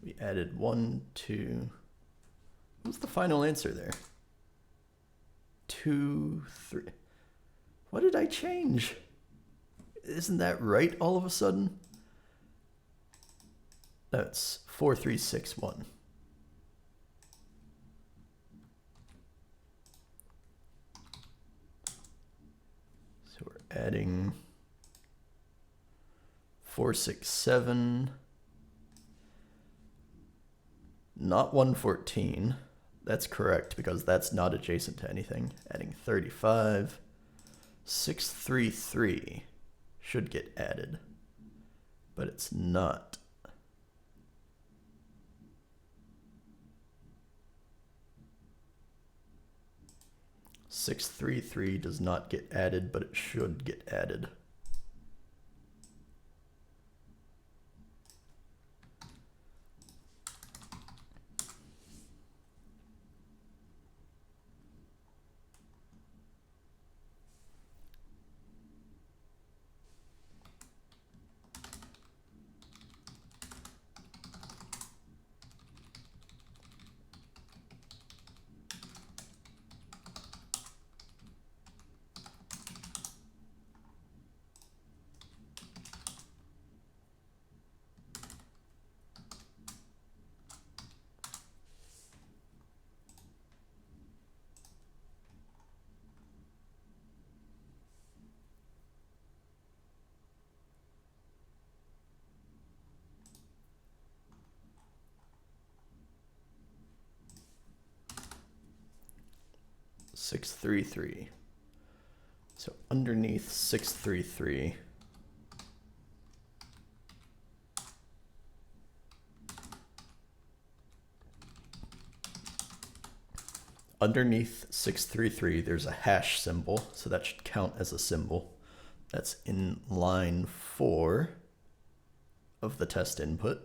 we added 1, 2. What's the final answer there? 2, 3. What did I change? Isn't that right all of a sudden? That's 4, 3, 6, 1. 467. Not 114. That's correct because that's not adjacent to anything. Adding 35. 633 should get added, but it's not. Six, 3, does not get added, but it should get added. Six, 3. So underneath 633, there's a hash symbol, so that should count as a symbol. That's in line 4 of the test input.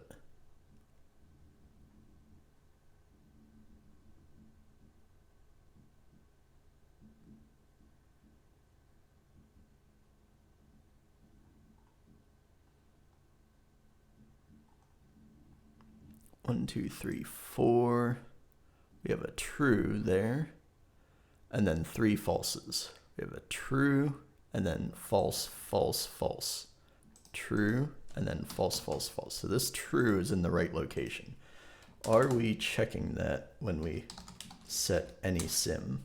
One, 2, 3, 4. We have a true there, and then 3 falses. We have a true, and then false, false, false. True, and then false, false, false. So this true is in the right location. Are we checking that when we set any sim?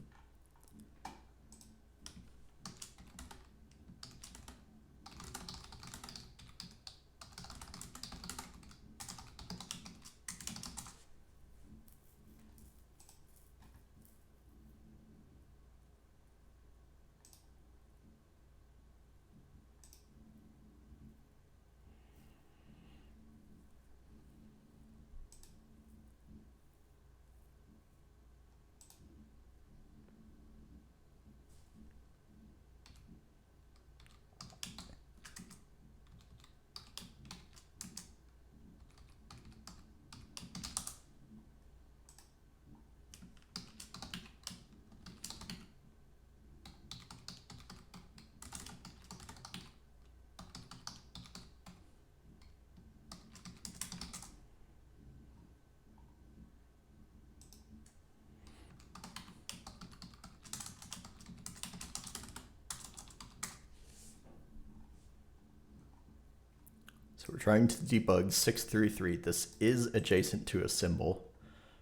So we're trying to debug 633. This is adjacent to a symbol.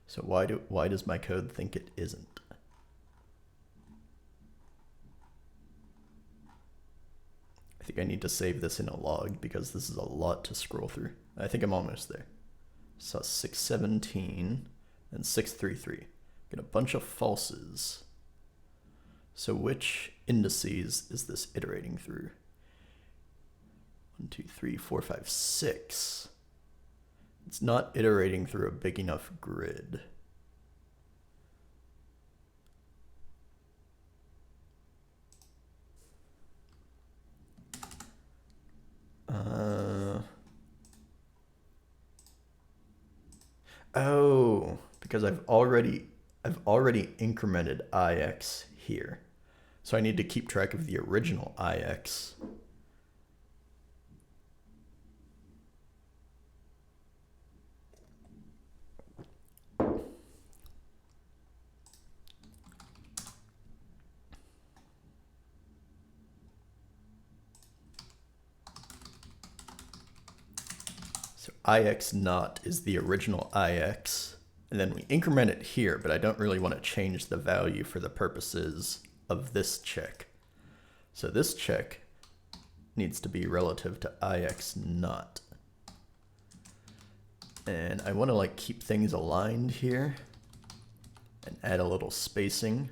So why does my code think it isn't? I think I need to save this in a log because this is a lot to scroll through. I think I'm almost there. So 617 and 633. Get a bunch of falses. So which indices is this iterating through? 1, 2, 3, 4, 5, 6. It's not iterating through a big enough grid. Oh, because I've already incremented IX here. So I need to keep track of the original IX. So IX not is the original IX, and then we increment it here, but I don't really want to change the value for the purposes of this check. So this check needs to be relative to ix naught. And I want to like keep things aligned here and add a little spacing.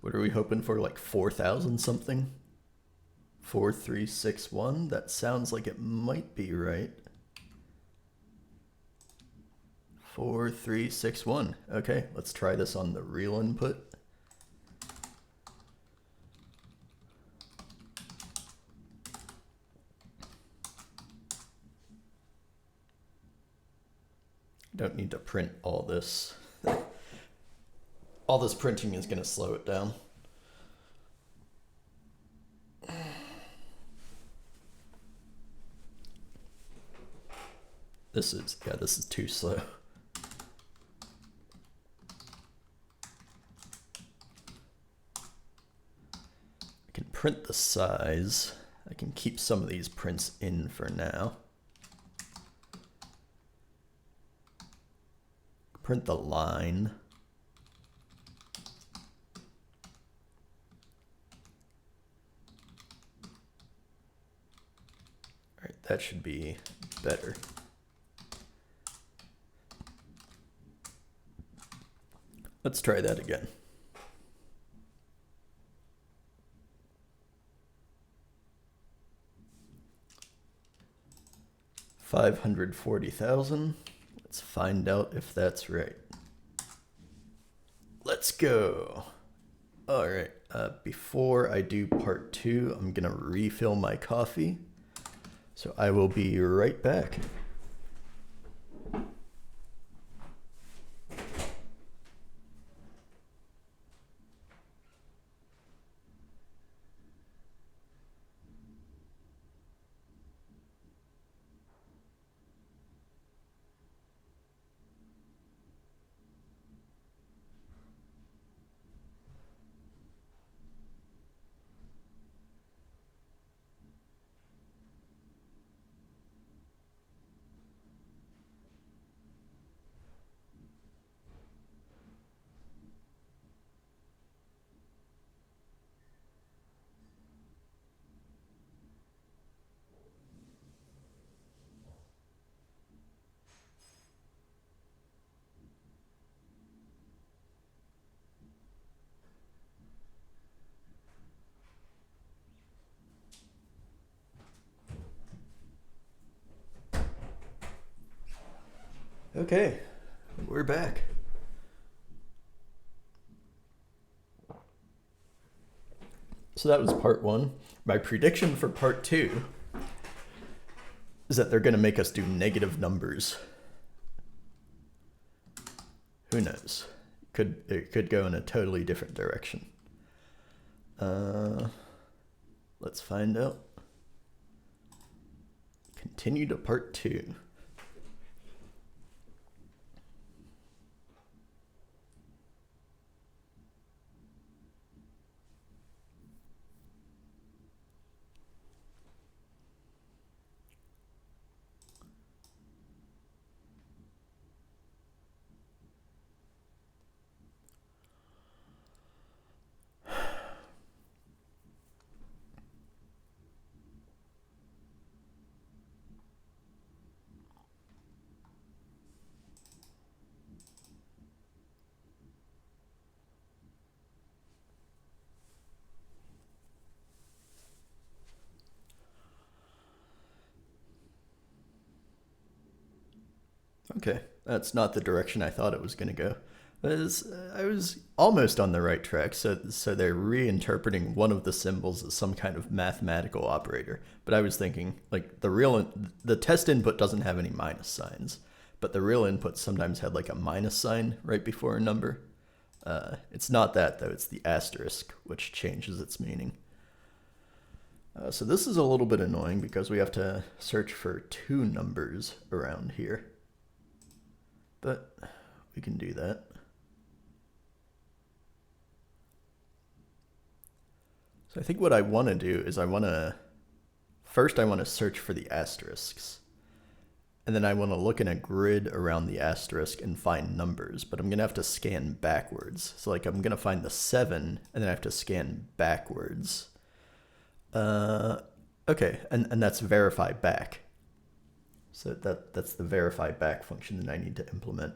What are we hoping for, like 4,000 something? 4361? That sounds like it might be right. 4361. Okay, let's try this on the real input. Don't need to print all this. All this printing is going to slow it down. This is too slow. I can print the size. I can keep some of these prints in for now. Print the line. All right, that should be better. Let's try that again. $540,000. Let's find out if that's right. Let's go. All right, before I do part 2, I'm gonna refill my coffee. So I will be right back. Okay, we're back. So that was part 1. My prediction for part 2 is that they're going to make us do negative numbers. Who knows? It could go in a totally different direction. Let's find out. Continue to part 2. Okay, that's not the direction I thought it was going to go. I was almost on the right track, so they're reinterpreting one of the symbols as some kind of mathematical operator. But I was thinking, like, the test input doesn't have any minus signs, but the real input sometimes had like a minus sign right before a number. It's not that, though, it's the asterisk, which changes its meaning. So this is a little bit annoying because we have to search for 2 numbers around here. But we can do that. So I think what I want to do is I want to first I want to search for the asterisks. And then I want to look in a grid around the asterisk and find numbers, but I'm going to have to scan backwards. So like I'm going to find the 7, and then I have to scan backwards. Okay, and that's verify back. So that's the verify back function that I need to implement.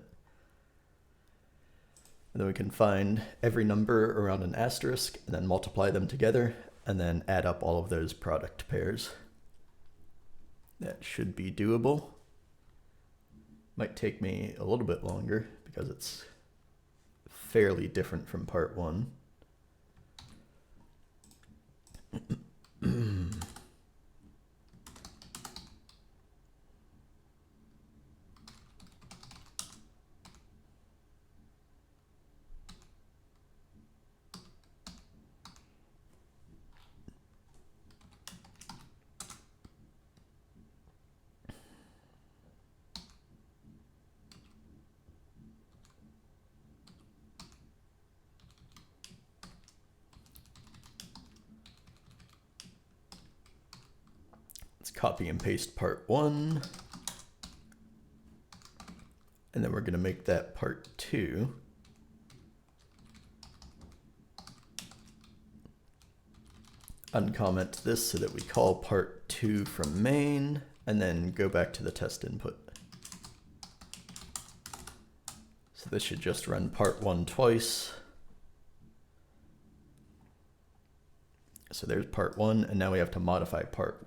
And then we can find every number around an asterisk, and then multiply them together, and then add up all of those product pairs. That should be doable. Might take me a little bit longer because it's fairly different from part 1. Copy and paste part 1, and then we're going to make that part 2. Uncomment this so that we call part 2 from main, and then go back to the test input. So this should just run part 1 twice. So there's part 1, and now we have to modify part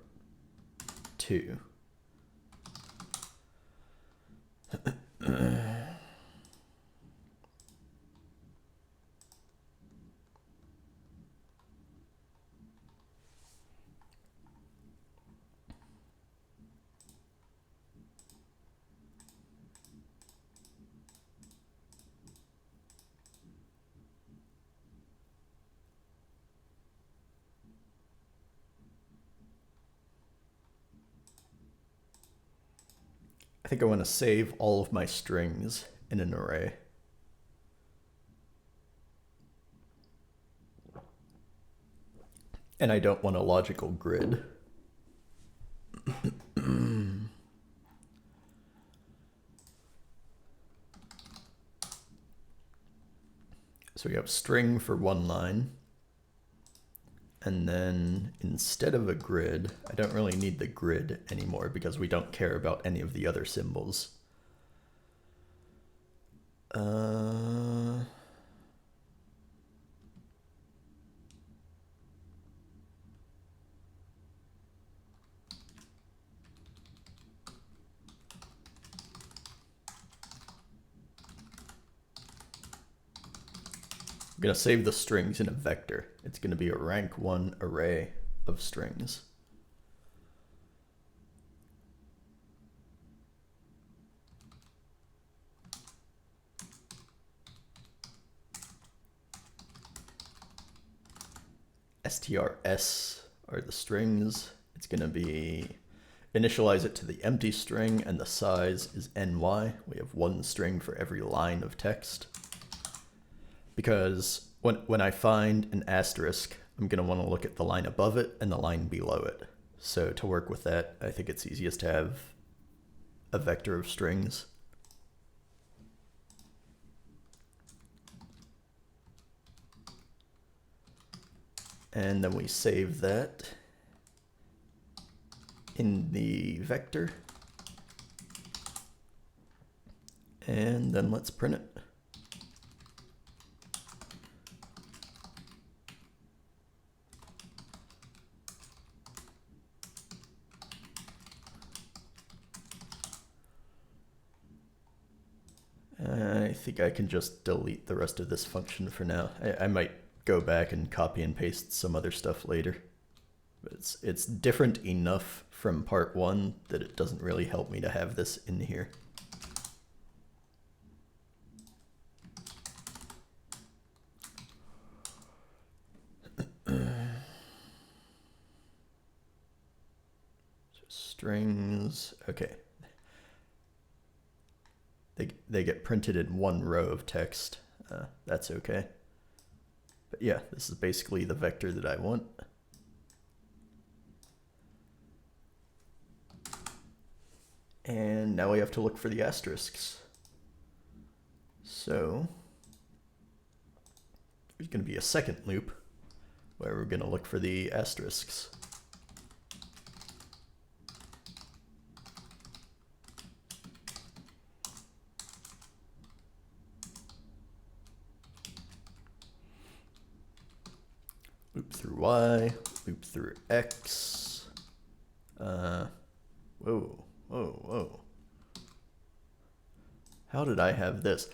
2. I think I want to save all of my strings in an array. And I don't want a logical grid. So we have string for one line. And then instead of a grid, I don't really need the grid anymore because we don't care about any of the other symbols. I'm going to save the strings in a vector. It's going to be a rank 1 array of strings. strs are the strings. It's going to be initialize it to the empty string, and the size is ny. We have one string for every line of text. Because when I find an asterisk, I'm going to want to look at the line above it and the line below it. So to work with that, I think it's easiest to have a vector of strings. And then we save that in the vector. And then let's print it. I think I can just delete the rest of this function for now. I might go back and copy and paste some other stuff later. But it's different enough from part 1 that it doesn't really help me to have this in here. So strings, okay. They get printed in one row of text. That's okay. But yeah, this is basically the vector that I want. And now we have to look for the asterisks. So there's going to be a second loop where we're going to look for the asterisks. Loop through Y, loop through X. Whoa. How did I have this?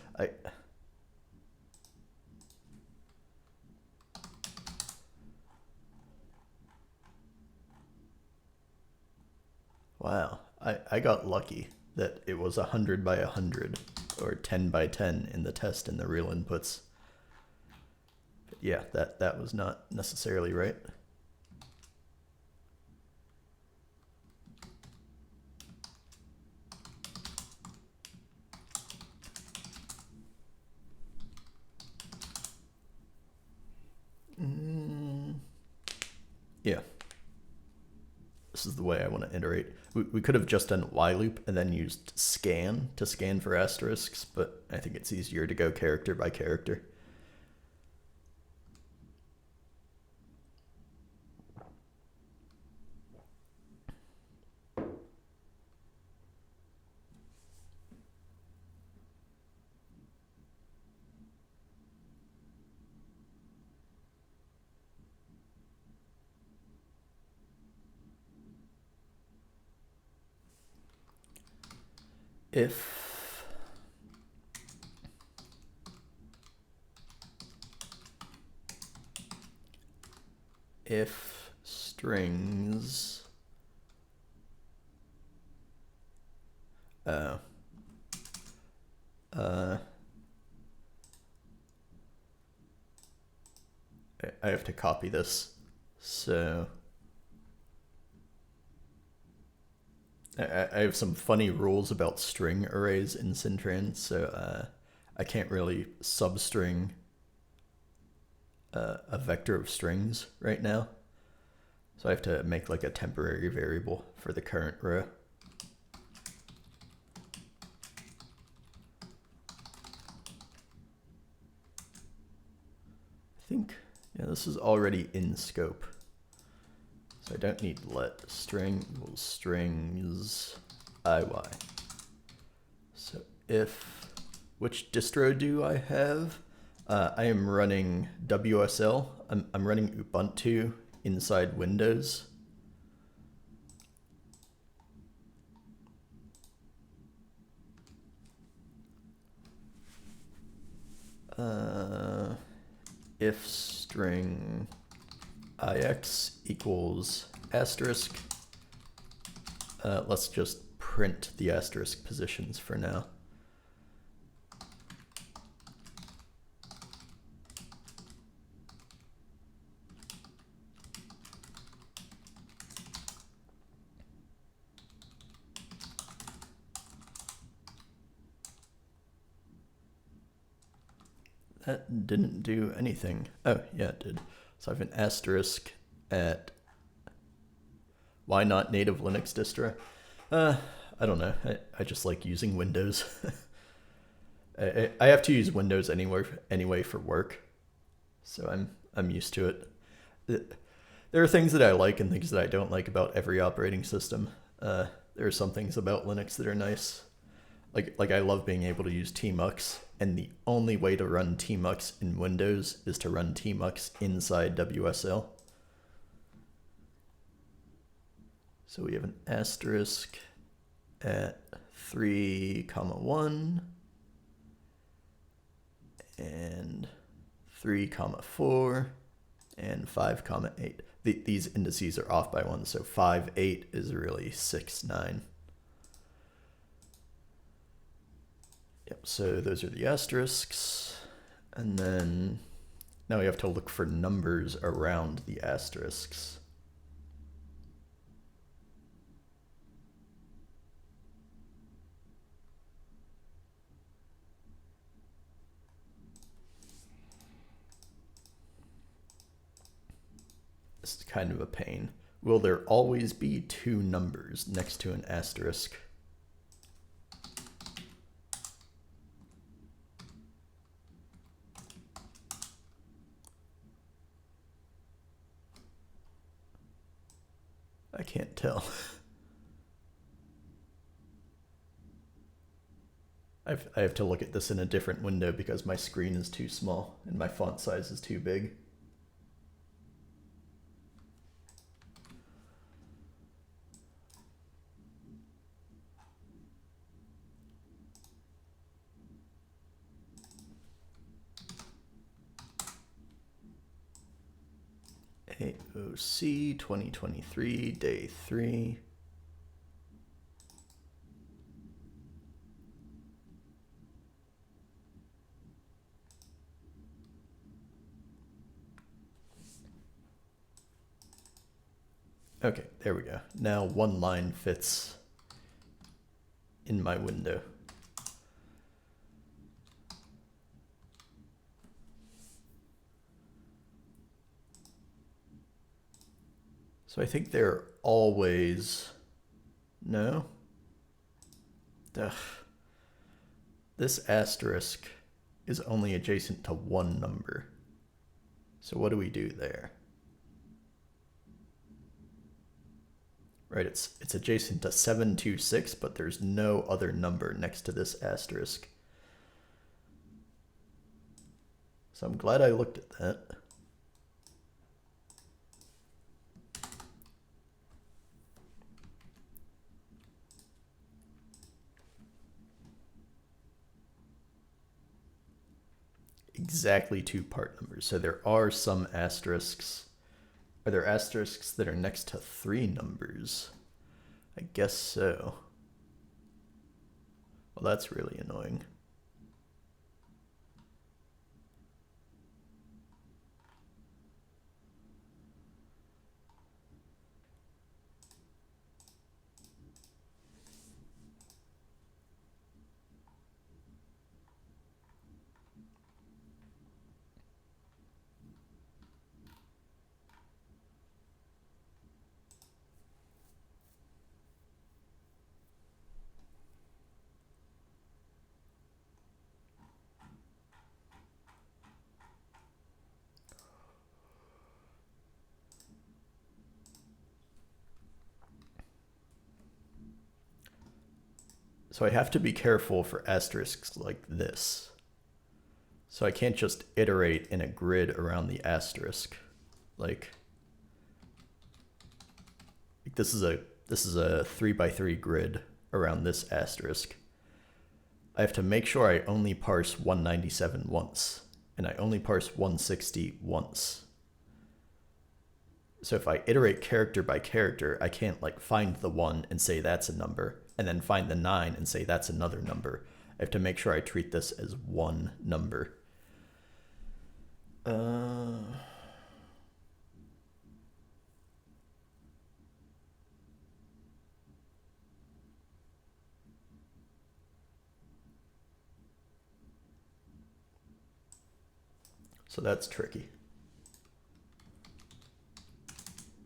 Wow, I got lucky that it was 100 by 100 or 10 by 10 in the test and the real inputs. But yeah, that was not necessarily right. Yeah. This is the way I want to iterate. We could have just done while loop and then used scan to scan for asterisks, but I think it's easier to go character by character. If strings I have to copy this, so I have some funny rules about string arrays in syntran, so I can't really substring a vector of strings right now. So I have to make like a temporary variable for the current row. I think, yeah, this is already in scope. So I don't need let string equals strings IY. So which distro do I have? I am running WSL. I'm running Ubuntu inside Windows. If string ix equals asterisk, let's just print the asterisk positions for now. That didn't do anything. Oh, yeah, it did. So I have an asterisk at why not native Linux distro? I don't know. I just like using Windows. I have to use Windows anyway for work, so I'm used to it. There are things that I like and things that I don't like about every operating system. There are some things about Linux that are nice. Like I love being able to use tmux, and the only way to run tmux in Windows is to run tmux inside WSL. So we have an asterisk at 3,1 and 3,4 and 5,8. These indices are off by 1, so 5,8 is really 6,9. Yep, so those are the asterisks. And then now we have to look for numbers around the asterisks. This is kind of a pain. Will there always be two numbers next to an asterisk? I can't tell. I have to look at this in a different window because my screen is too small and my font size is too big. AOC 2023, day 3. Okay, there we go. Now one line fits in my window. So I think they're always... No? Ugh. This asterisk is only adjacent to one number. So what do we do there? Right, it's adjacent to 726, but there's no other number next to this asterisk. So I'm glad I looked at that. Exactly 2 part numbers. So there are some asterisks. Are there asterisks that are next to 3 numbers? I guess so. Well, that's really annoying. So I have to be careful for asterisks like this. So I can't just iterate in a grid around the asterisk. Like this is a 3x3 grid around this asterisk. I have to make sure I only parse 197 once, and I only parse 160 once. So if I iterate character by character, I can't like find the 1 and say that's a number, and then find the 9 and say that's another number. I have to make sure I treat this as one number. So that's tricky.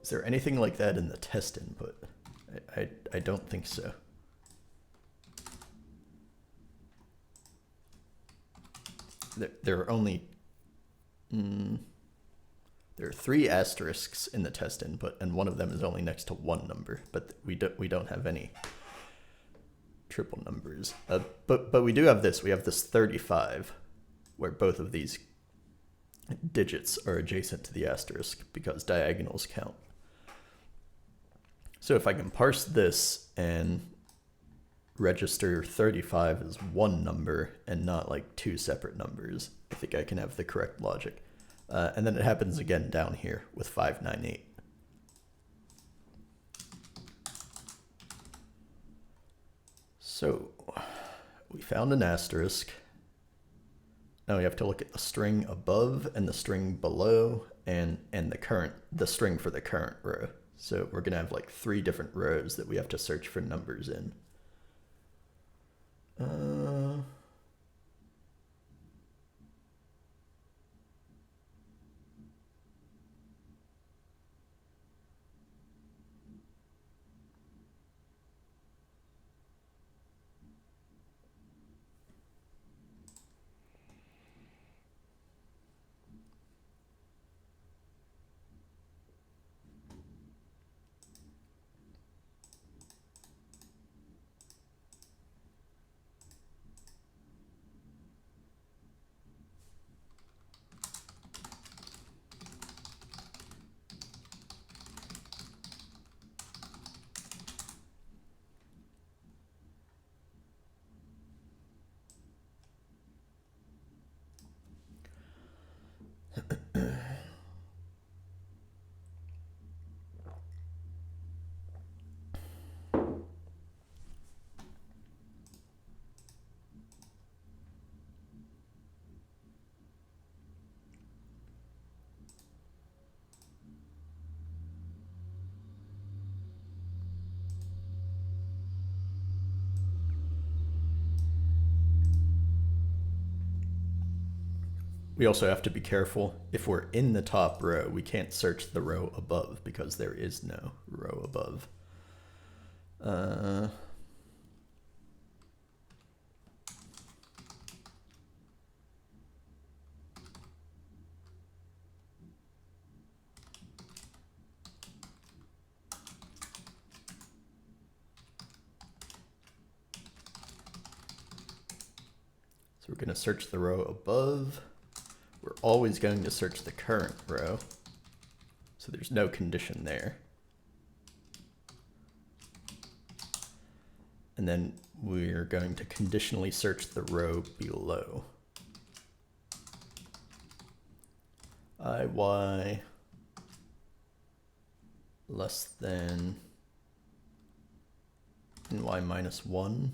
Is there anything like that in the test input? I don't think so. There are only... there are 3 asterisks in the test input, and one of them is only next to one number, but we don't have any triple numbers. But we do have this. We have this 35, where both of these digits are adjacent to the asterisk because diagonals count. So if I can parse this and register 35 as one number and not like 2 separate numbers, I think I can have the correct logic. And then it happens again down here with 598. So we found an asterisk. Now we have to look at the string above and the string below and the string for the current row. So we're gonna have like 3 different rows that we have to search for numbers in. We also have to be careful. If we're in the top row, we can't search the row above because there is no row above. So we're going to search the row above. We're always going to search the current row. So there's no condition there. And then we're going to conditionally search the row below. IY less than NY minus 1.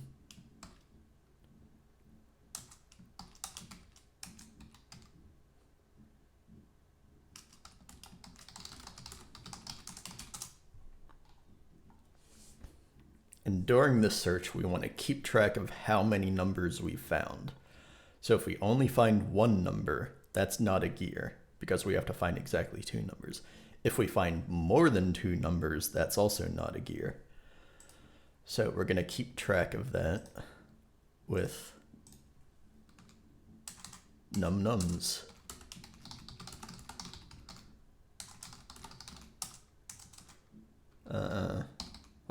And during this search, we want to keep track of how many numbers we found. So if we only find one number, that's not a gear, because we have to find exactly 2 numbers. If we find more than 2 numbers, that's also not a gear. So we're going to keep track of that with nums.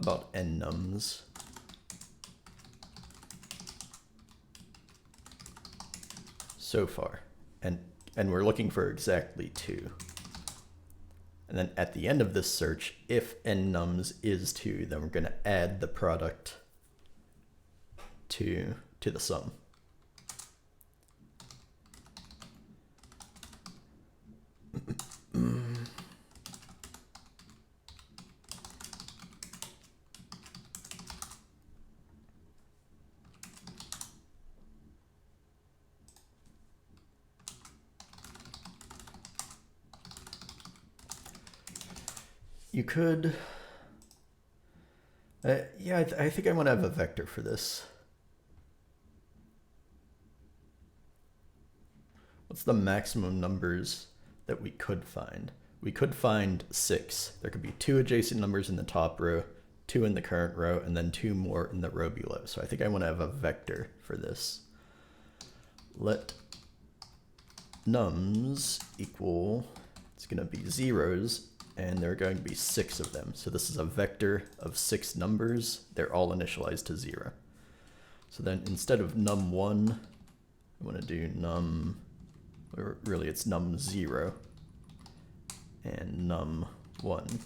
About nnums. So far. And we're looking for exactly 2. And then at the end of this search, if nnums is 2, then we're going to add the product to the sum. You could, yeah, I think I want to have a vector for this. What's the maximum numbers that we could find? We could find 6. There could be 2 adjacent numbers in the top row, 2 in the current row, and then 2 more in the row below. So I think I want to have a vector for this. Let nums equal, it's going to be zeros, and there are going to be 6 of them. So this is a vector of 6 numbers. They're all initialized to 0. So then instead of num1, I want to do or really it's num0 and num1.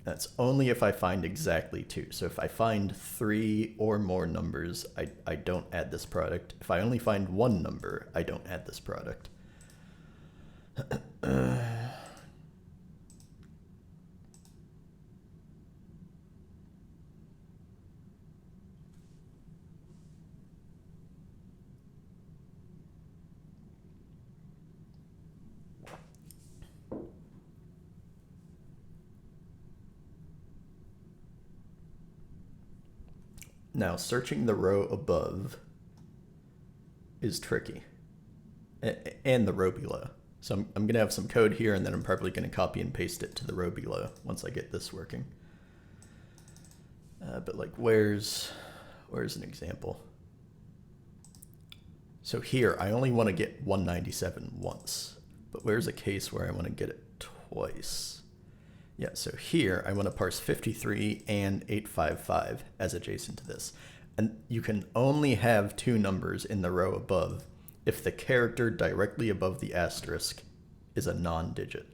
That's only if I find exactly 2. So if I find 3 or more numbers, I don't add this product. If I only find 1 number, I don't add this product. Now, searching the row above is tricky, and the row below. So I'm going to have some code here, and then I'm probably going to copy and paste it to the row below once I get this working. But like, where's an example? So here, I only want to get 197 once, but where's a case where I want to get it twice? Yeah, so here I want to parse 53 and 855 as adjacent to this. And you can only have 2 numbers in the row above if the character directly above the asterisk is a non-digit.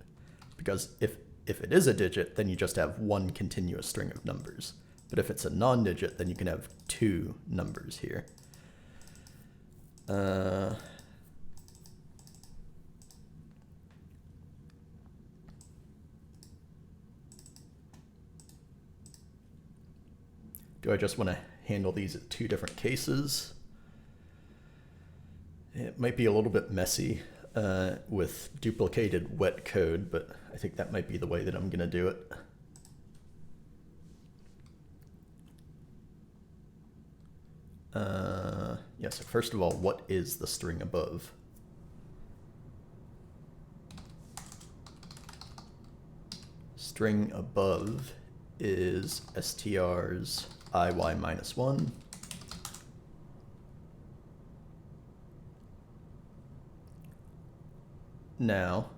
Because if it is a digit, then you just have 1 continuous string of numbers. But if it's a non-digit, then you can have 2 numbers here. Do I just want to handle these at 2 different cases? It might be a little bit messy with duplicated wet code, but I think that might be the way that I'm going to do it. Yeah, so first of all, what is the string above? string above is str's iy minus 1. Now,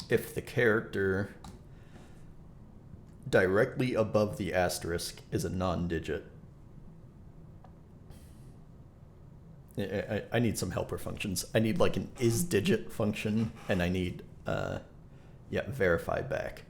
if the character directly above the asterisk is a non-digit, I need some helper functions. I need like an isDigit function, and I need verify back.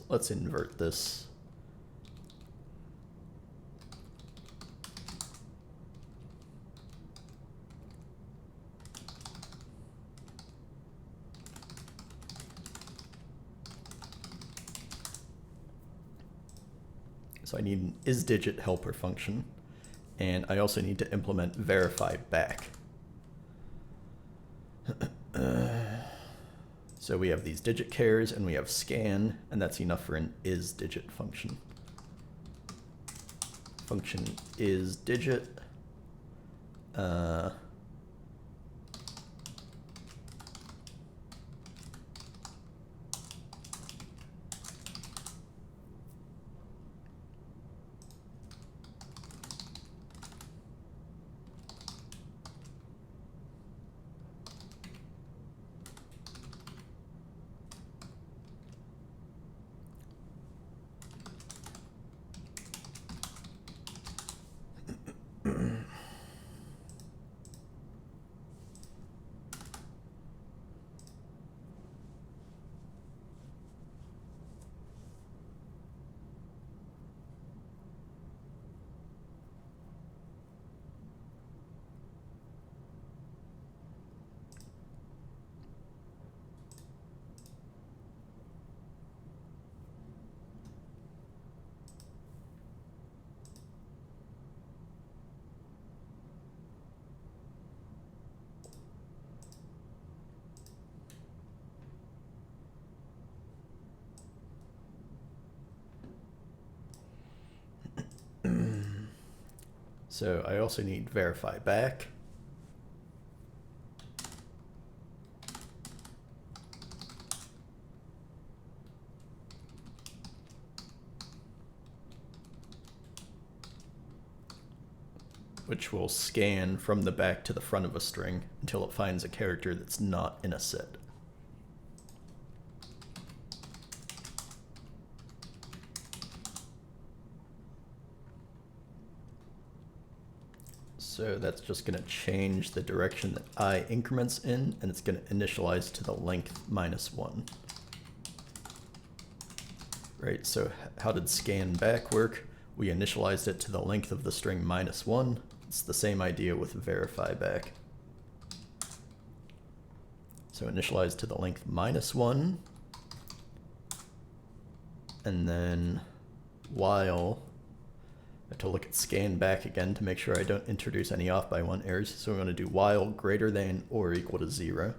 Let's invert this. So I need an isDigit helper function, and I also need to implement verify back. So we have these digit chars and we have scan, and that's enough for an isDigit function. Function isDigit. So I also need verify back. Which will scan from the back to the front of a string until it finds a character that's not in a set. So that's just going to change the direction that I increments in, and it's going to initialize to the length -1. Right, so how did scan back work? We initialized it to the length of the string -1. It's the same idea with verify back. So initialize to the length -1, and then while, I have to look at scan back again to make sure I don't introduce any off by 1 errors. So we're going to do while greater than or equal to 0.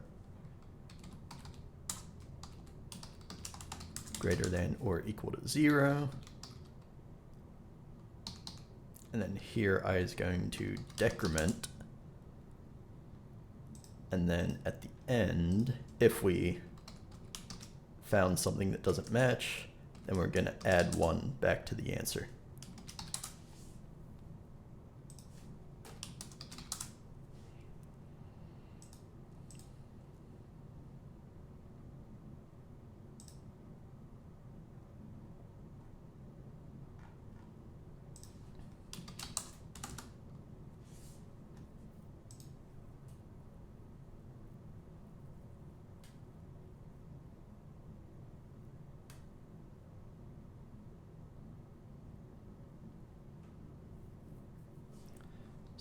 Greater than or equal to 0. And then here I is going to decrement. And then at the end, if we found something that doesn't match, then we're going to add 1 back to the answer.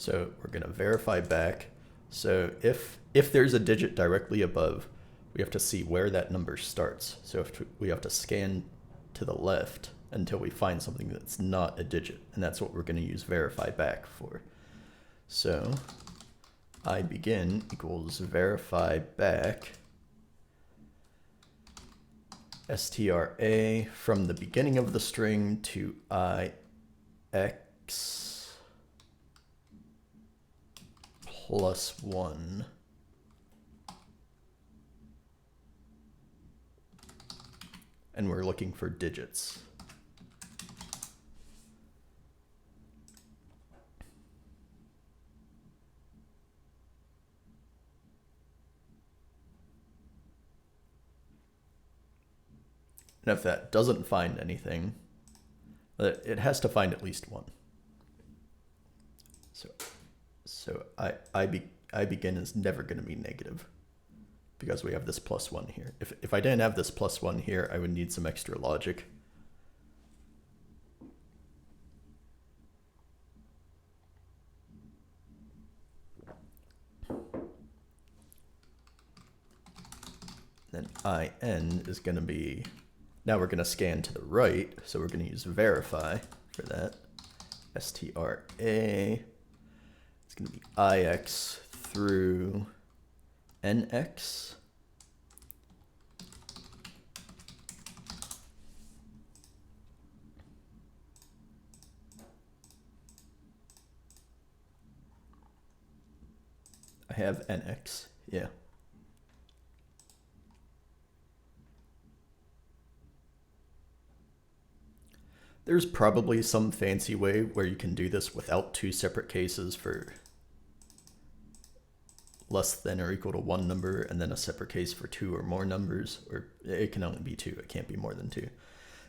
So we're going to verify back. So if there's a digit directly above, we have to see where that number starts. So if we have to scan to the left until we find something that's not a digit, and that's what we're going to use verify back for. So I begin equals verify back STRA from the beginning of the string to IX plus 1. And we're looking for digits. And if that doesn't find anything, it has to find at least one. So I begin is never going to be negative because we have this plus 1 here. If I didn't have this plus 1 here, I would need some extra logic. Then IN is going to be, now we're going to scan to the right, so we're going to use verify for that. STRA, it's going to be IX through NX. I have NX, yeah. There's probably some fancy way where you can do this without two separate cases for less than or equal to one number and then a separate case for two or more numbers, or it can only be two, it can't be more than two.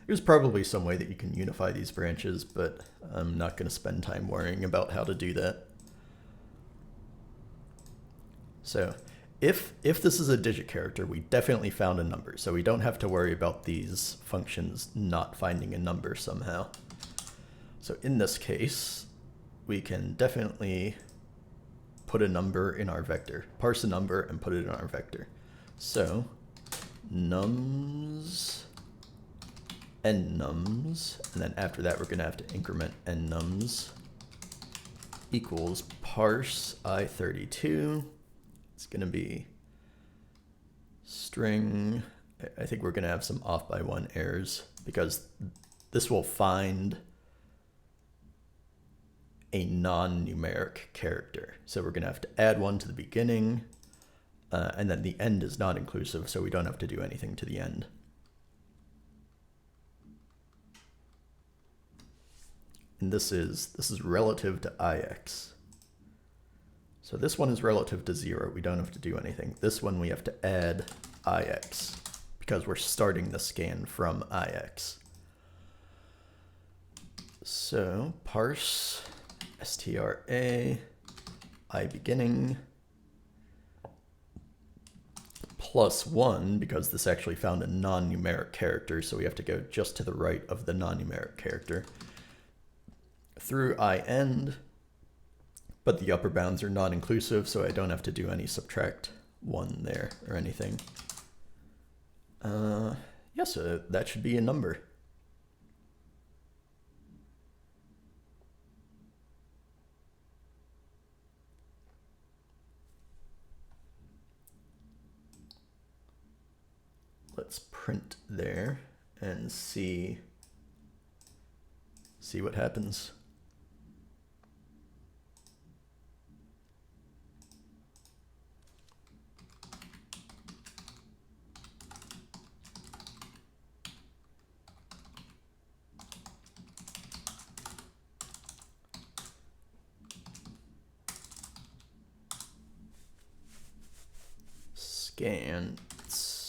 There's probably some way that you can unify these branches, but I'm not going to spend time worrying about how to do that. So if this is a digit character, we definitely found a number, so we don't have to worry about these functions not finding a number somehow. So in this case, we can definitely put a number in our vector, parse a number and put it in our vector. So nums, nnums, and then after that we're going to have to increment nnums equals parse I32. It's going to be string, I think we're going to have some off by one errors because this will find a non-numeric character. So we're going to have to add one to the beginning, and then the end is not inclusive, so we don't have to do anything to the end. And this is relative to IX. So this one is relative to 0. We don't have to do anything. This one we have to add IX because we're starting the scan from IX. So parse STRA I beginning plus 1 because this actually found a non-numeric character, so we have to go just to the right of the non-numeric character through I end. But the upper bounds are non-inclusive, so I don't have to do any subtract 1 there or anything. Yeah, so that should be a number. Let's print there and see what happens.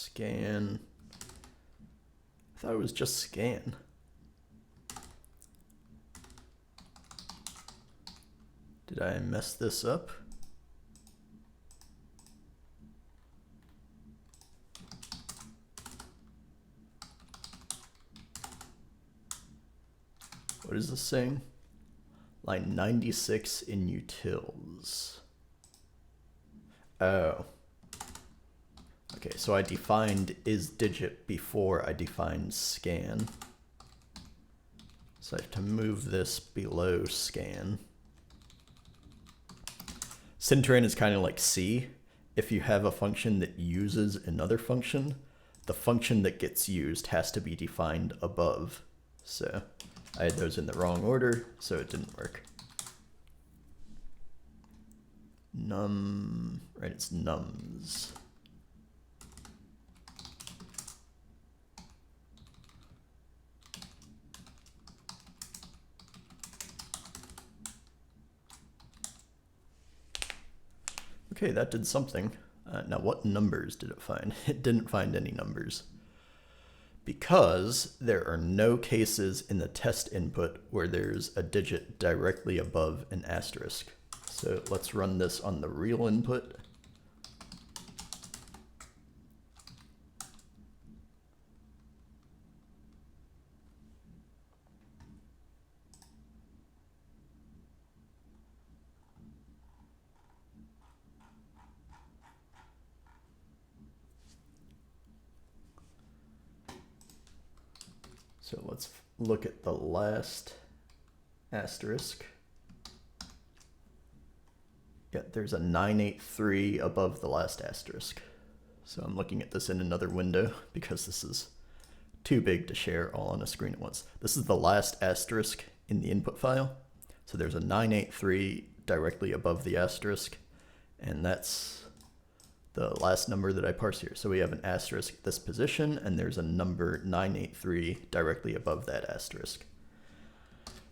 Scan. I thought it was just scan. Did I mess this up? What is this saying? Line 96 in utils. Oh. Okay, so I defined isDigit before I defined scan. So I have to move this below scan. Syntran is kind of like C. If you have a function that uses another function, the function that gets used has to be defined above. So I had those in the wrong order, so it didn't work. Num, right, it's nums. Okay, that did something. Now what numbers did it find? It didn't find any numbers. Because there are no cases in the test input where there's a digit directly above an asterisk. So let's run this on the real input. So let's look at the last asterisk. Yeah, there's a 983 above the last asterisk. So I'm looking at this in another window because this is too big to share all on a screen at once. This is the last asterisk in the input file. So there's a 983 directly above the asterisk, and that's the last number that I parse here. So we have an asterisk at this position, and there's a number 983 directly above that asterisk.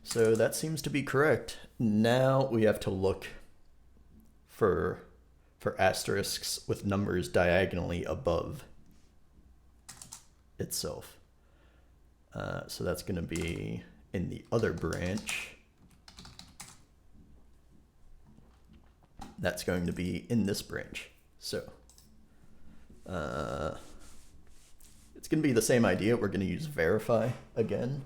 So that seems to be correct. Now we have to look for asterisks with numbers diagonally above itself. So that's going to be in the other branch. That's going to be in this branch. So it's going to be the same idea. We're going to use verify again.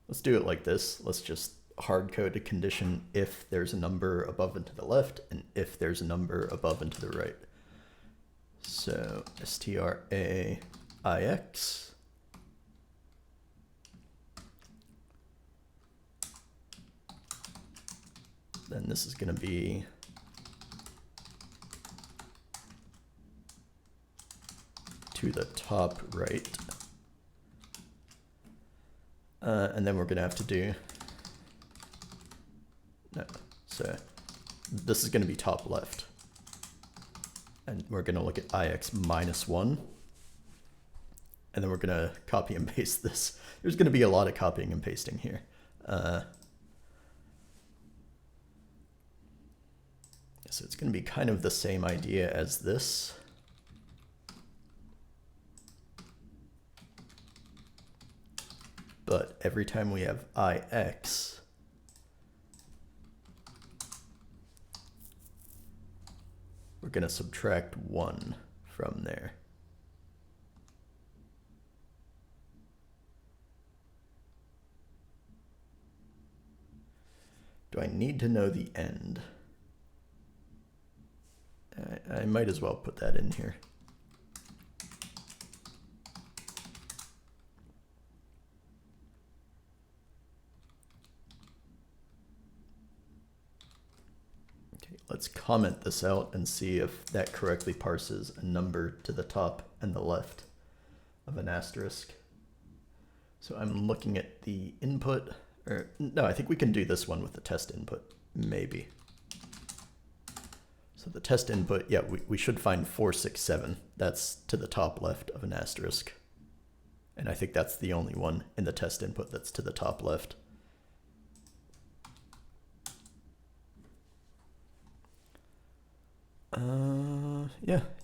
Let's do it like this. Let's just hard code a condition if there's a number above and to the left, and if there's a number above and to the right. So straix. Then this is going to be to the top right. And then we're going to have to do, no, so this is going to be top left. And we're going to look at ix minus 1. And then we're going to copy and paste this. There's going to be a lot of copying and pasting here. So it's going to be kind of the same idea as this. But every time we have ix, we're going to subtract 1 from there. Do I need to know the end? I might as well put that in here. Let's comment this out and see if that correctly parses a number to the top and the left of an asterisk. So I'm looking at the input, or no, I think we can do this one with the test input, maybe. So the test input, yeah, we should find 467. That's to the top left of an asterisk. And I think that's the only one in the test input that's to the top left.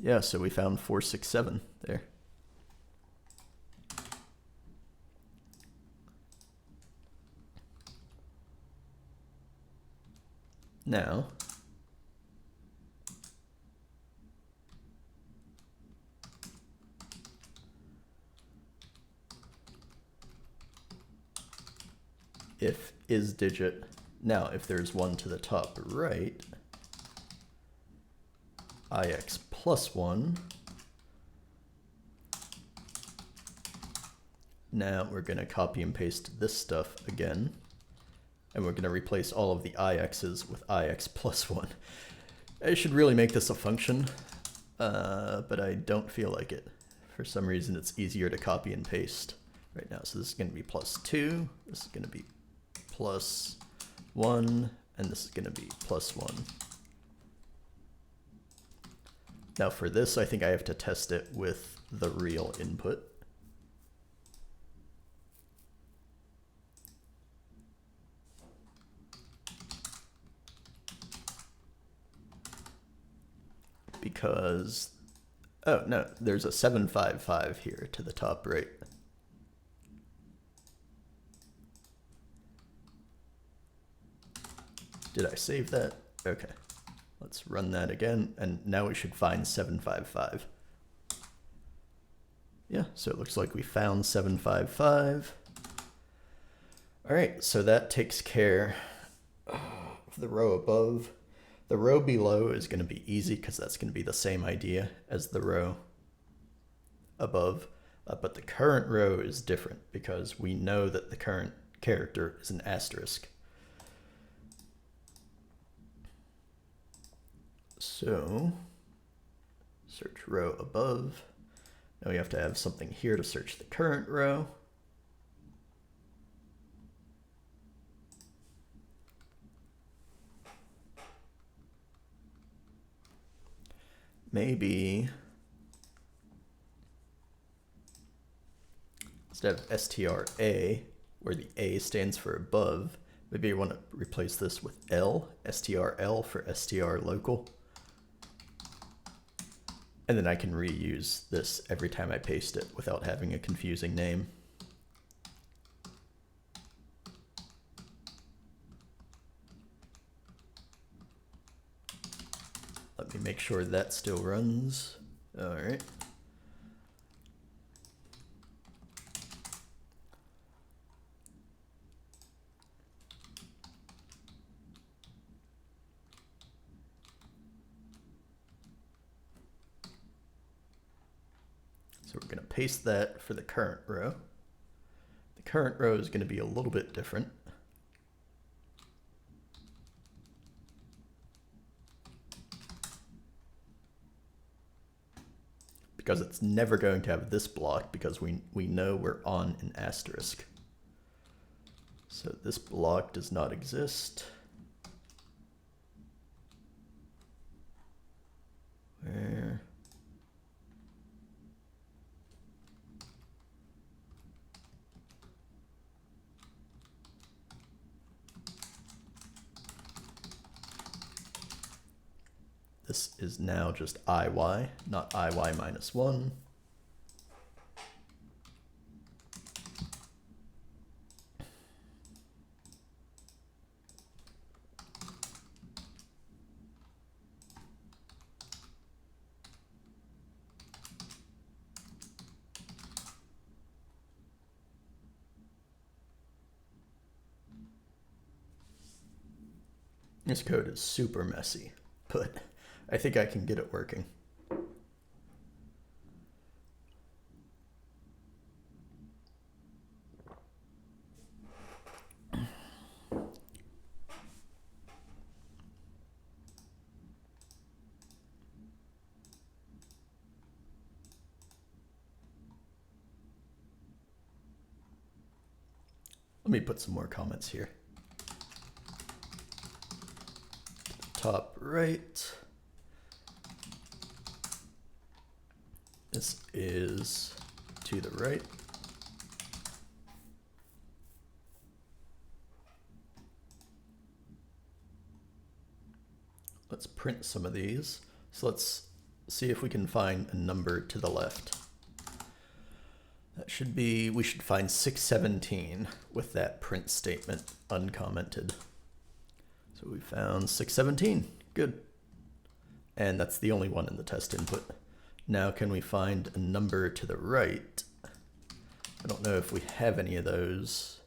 Yeah, so we found 467 there. Now, if is digit, now if there's one to the top right, ix plus 1. Now we're going to copy and paste this stuff again, and we're going to replace all of the ix's with ix plus 1. I should really make this a function, but I don't feel like it. For some reason it's easier to copy and paste right now. So this is going to be plus 2, this is going to be plus 1, and this is going to be plus 1. Now for this, I think I have to test it with the real input. Because, oh no, there's a 755 here to the top right. Did I save that? Okay, let's run that again, and now we should find 755. Yeah, so it looks like we found 755. All right, so that takes care of the row above. The row below is going to be easy because that's going to be the same idea as the row above, but the current row is different because we know that the current character is an asterisk. So, search row above. Now we have to have something here to search the current row. Maybe instead of STRA, where the A stands for above, maybe I want to replace this with L, STRL for STR local. And then I can reuse this every time I paste it without having a confusing name. Let me make sure that still runs. All right. So we're going to paste that for the current row. The current row is going to be a little bit different. Because it's never going to have this block because we know we're on an asterisk. So this block does not exist. Where? This is now just IY, not IY minus 1. This code is super messy, but I think I can get it working. Let me put some more comments here. Top right. This is to the right. Let's print some of these. So let's see if we can find a number to the left. That should be, we should find 617 with that print statement uncommented. So we found 617. Good. And that's the only one in the test input. Now can we find a number to the right? I don't know if we have any of those.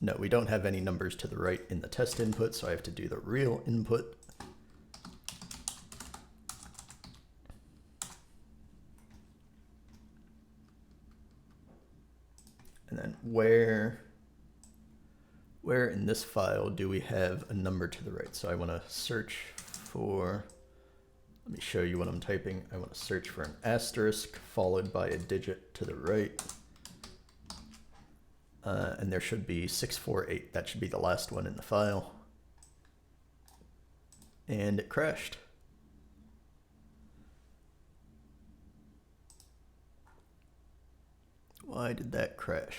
No, we don't have any numbers to the right in the test input, so I have to do the real input. And then where in this file do we have a number to the right? So I want to search for, let me show you what I'm typing. I want to search for an asterisk followed by a digit to the right. And there should be 648. That should be the last one in the file. And it crashed. Why did that crash?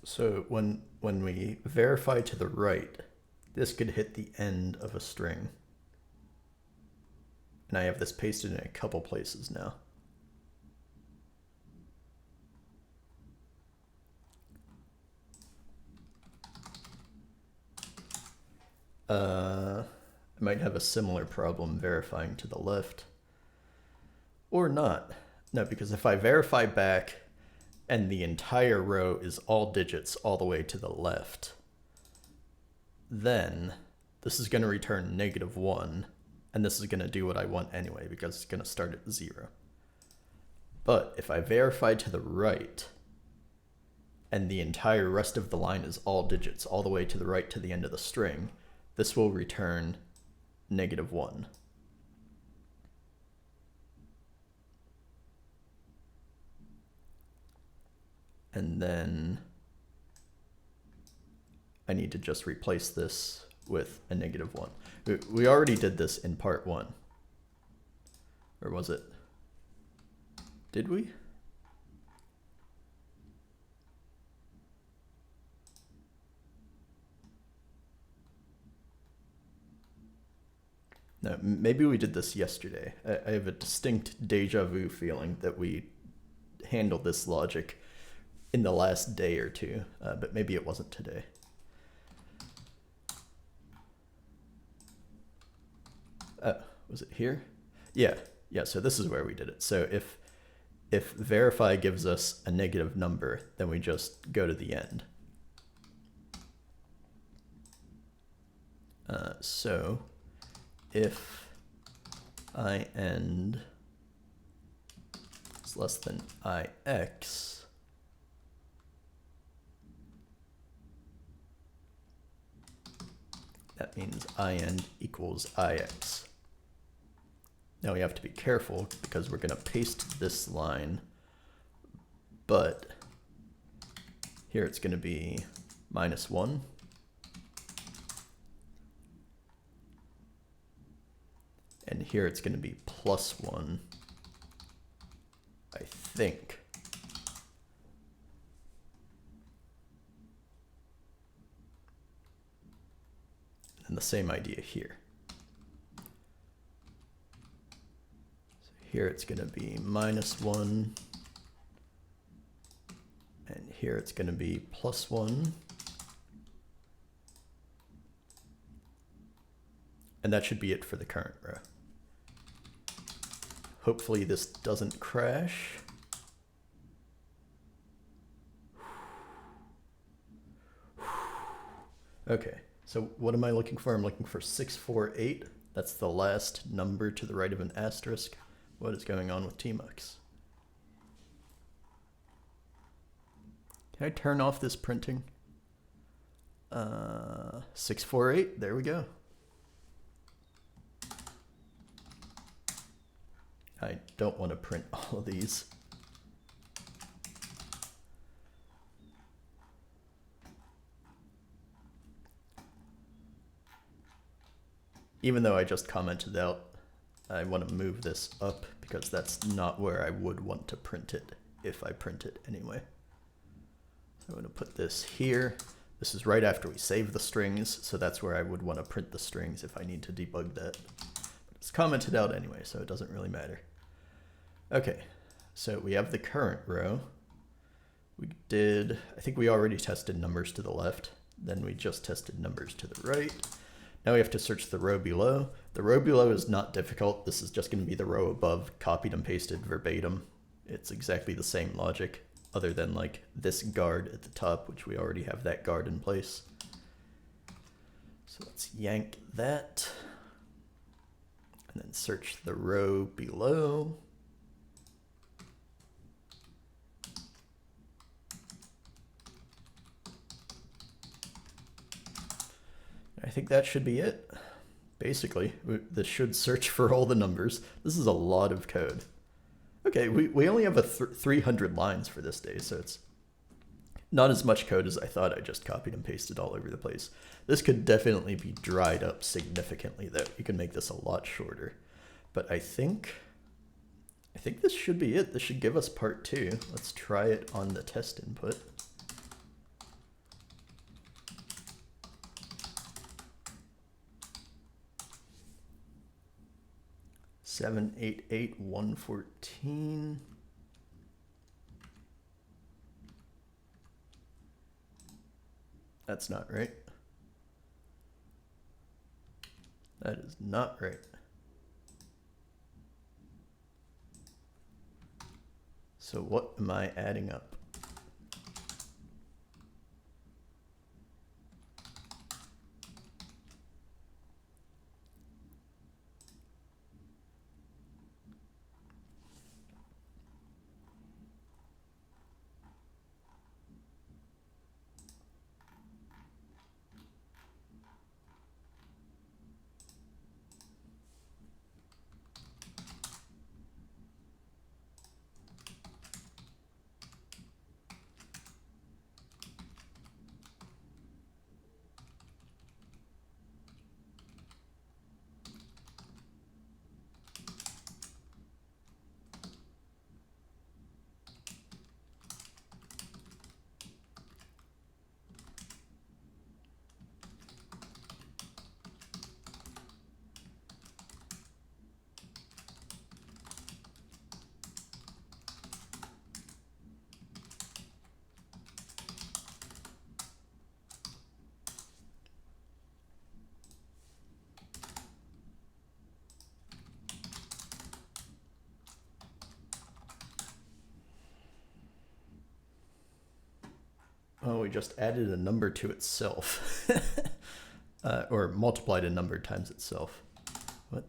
So when we verify to the right, this could hit the end of a string. And I have this pasted in a couple places now. I might have a similar problem verifying to the left. Or not. No, because if I verify back and the entire row is all digits all the way to the left, then this is going to return -1, and this is going to do what I want anyway, because it's going to start at 0. But if I verify to the right, and the entire rest of the line is all digits all the way to the right to the end of the string, this will return -1. And then I need to just replace this with a -1. We already did this in part 1. Or was it? Did we? No, maybe we did this yesterday. I have a distinct deja vu feeling that we handled this logic in the last day or two, but maybe it wasn't today. Was it here? Yeah, so this is where we did it. So if verify gives us a negative number, then we just go to the end. So if I end is less than ix, that means IN equals IX. Now we have to be careful because we're going to paste this line, but here it's going to be -1. And here it's going to be +1, I think. And the same idea here. So here it's going to be -1, and here it's going to be +1. And that should be it for the current row. Hopefully this doesn't crash. Okay, so what am I looking for? I'm looking for 648. That's the last number to the right of an asterisk. What is going on with tmux? Can I turn off this printing? 648, there we go. I don't want to print all of these. even though I just commented out, I want to move this up because that's not where I would want to print it if I print it anyway. So I'm going to put this here. This is right after we save the strings, so that's where I would want to print the strings if I need to debug that. But it's commented out anyway, so it doesn't really matter. Okay, so we have the current row. I think we already tested numbers to the left, then we just tested numbers to the right. Now we have to search the row below. The row below is not difficult. This is just going to be the row above, copied and pasted verbatim. It's exactly the same logic, other than like this guard at the top, which we already have that guard in place. So let's yank that, and then search the row below. I think that should be it. Basically, this should search for all the numbers. This is a lot of code. Okay, we only have 300 lines for this day, so it's not as much code as I thought. I just copied and pasted all over the place. This could definitely be dried up significantly, though. You can make this a lot shorter. But I think this should be it. This should give us part 2. Let's try it on the test input. 788,114. That's not right. That is not right. So what am I adding up? Oh, we just added a number to itself. Or multiplied a number times itself. What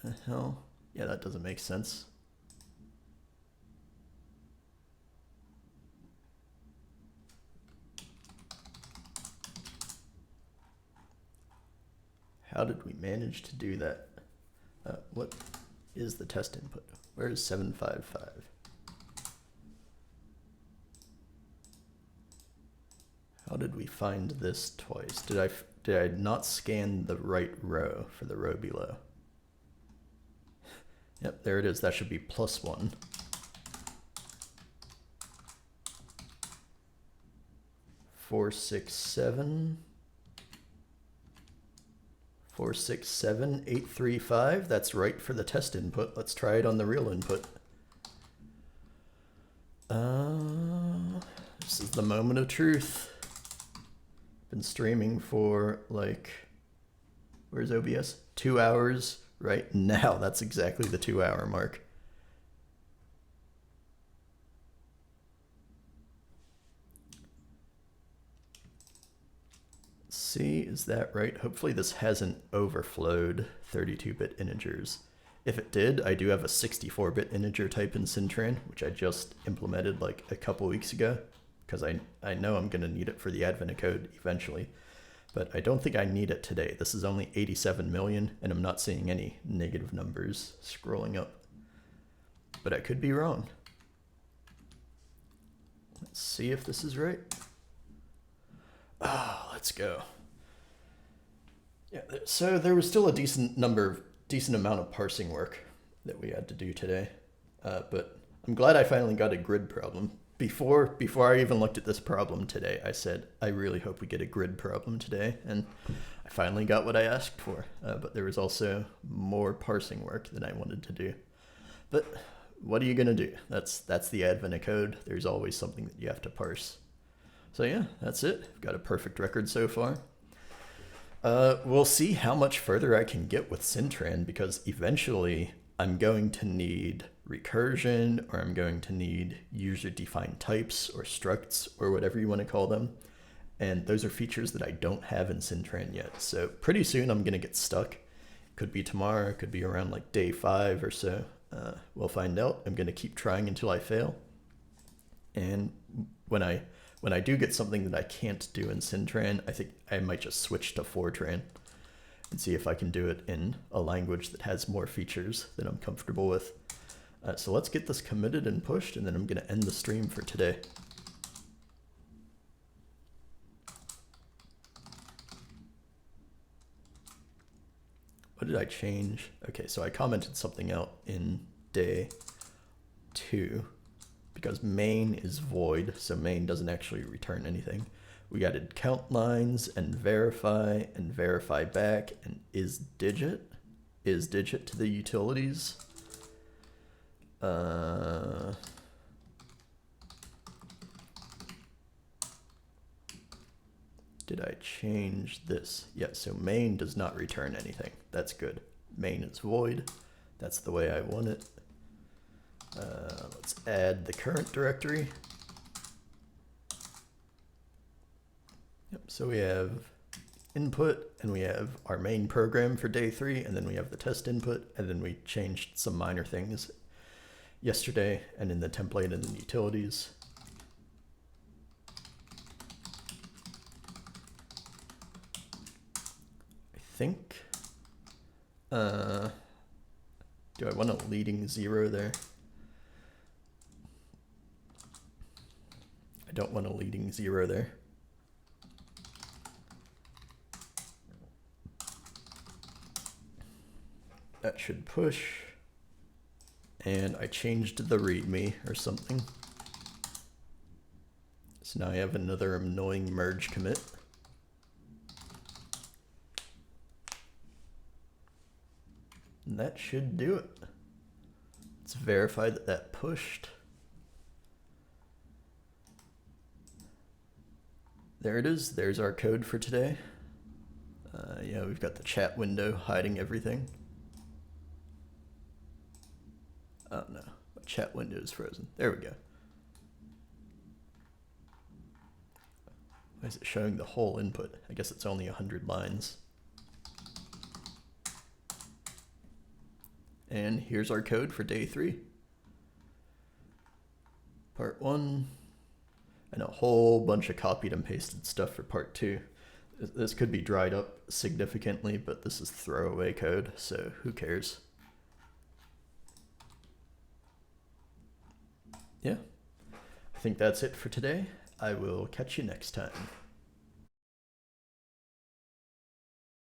the hell? Yeah, that doesn't make sense. How did we manage to do that? What is the test input? Where is 755? How did we find this twice? Did I not scan the right row for the row below? Yep, there it is. That should be +1. Four, 6, 7, 8, 3, 5. That's right for the test input. Let's try it on the real input. This is the moment of truth. Been streaming for like, where's OBS? 2 hours right now. That's exactly the 2-hour mark. Let's see, is that right? Hopefully this hasn't overflowed 32-bit integers. If it did, I do have a 64-bit integer type in syntran, which I just implemented like a couple weeks ago, because I know I'm going to need it for the advent of code eventually, but I don't think I need it today. This is only 87 million, and I'm not seeing any negative numbers scrolling up. But I could be wrong. Let's see if this is right. Oh, let's go. Yeah, so there was still a decent amount of parsing work that we had to do today, but I'm glad I finally got a grid problem. Before I even looked at this problem today, I said I really hope we get a grid problem today, and I finally got what I asked for. But there was also more parsing work than I wanted to do. But what are you gonna do? That's the advent of code. There's always something that you have to parse. So yeah, that's it. I've got a perfect record so far. We'll see how much further I can get with syntran, because eventually I'm going to need recursion, or I'm going to need user-defined types or structs or whatever you want to call them. And those are features that I don't have in syntran yet. So pretty soon I'm going to get stuck. Could be tomorrow, could be around like day 5 or so. We'll find out. I'm going to keep trying until I fail. And when I do get something that I can't do in syntran, I think I might just switch to Fortran and see if I can do it in a language that has more features that I'm comfortable with. So let's get this committed and pushed, and then I'm going to end the stream for today. What did I change? Okay, so I commented something out in day 2 because main is void, so main doesn't actually return anything. We added count lines and verify back and is digit to the utilities. Did I change this? Yeah, so main does not return anything. That's good. Main is void. That's the way I want it. Let's add the current directory. Yep, so we have input, and we have our main program for day 3, and then we have the test input, and then we changed some minor things yesterday and in the template and the utilities. I think, do I want a leading 0 there? I don't want a leading 0 there. That should push. And I changed the readme or something. So now I have another annoying merge commit. And that should do it. Let's verify that that pushed. There it is. There's our code for today. Yeah, we've got the chat window hiding everything. Oh no, my chat window is frozen. There we go. Why is it showing the whole input? I guess it's only 100 lines. And here's our code for day 3. Part 1, and a whole bunch of copied and pasted stuff for part 2. This could be dried up significantly, but this is throwaway code, so who cares? Yeah, I think that's it for today. I will catch you next time.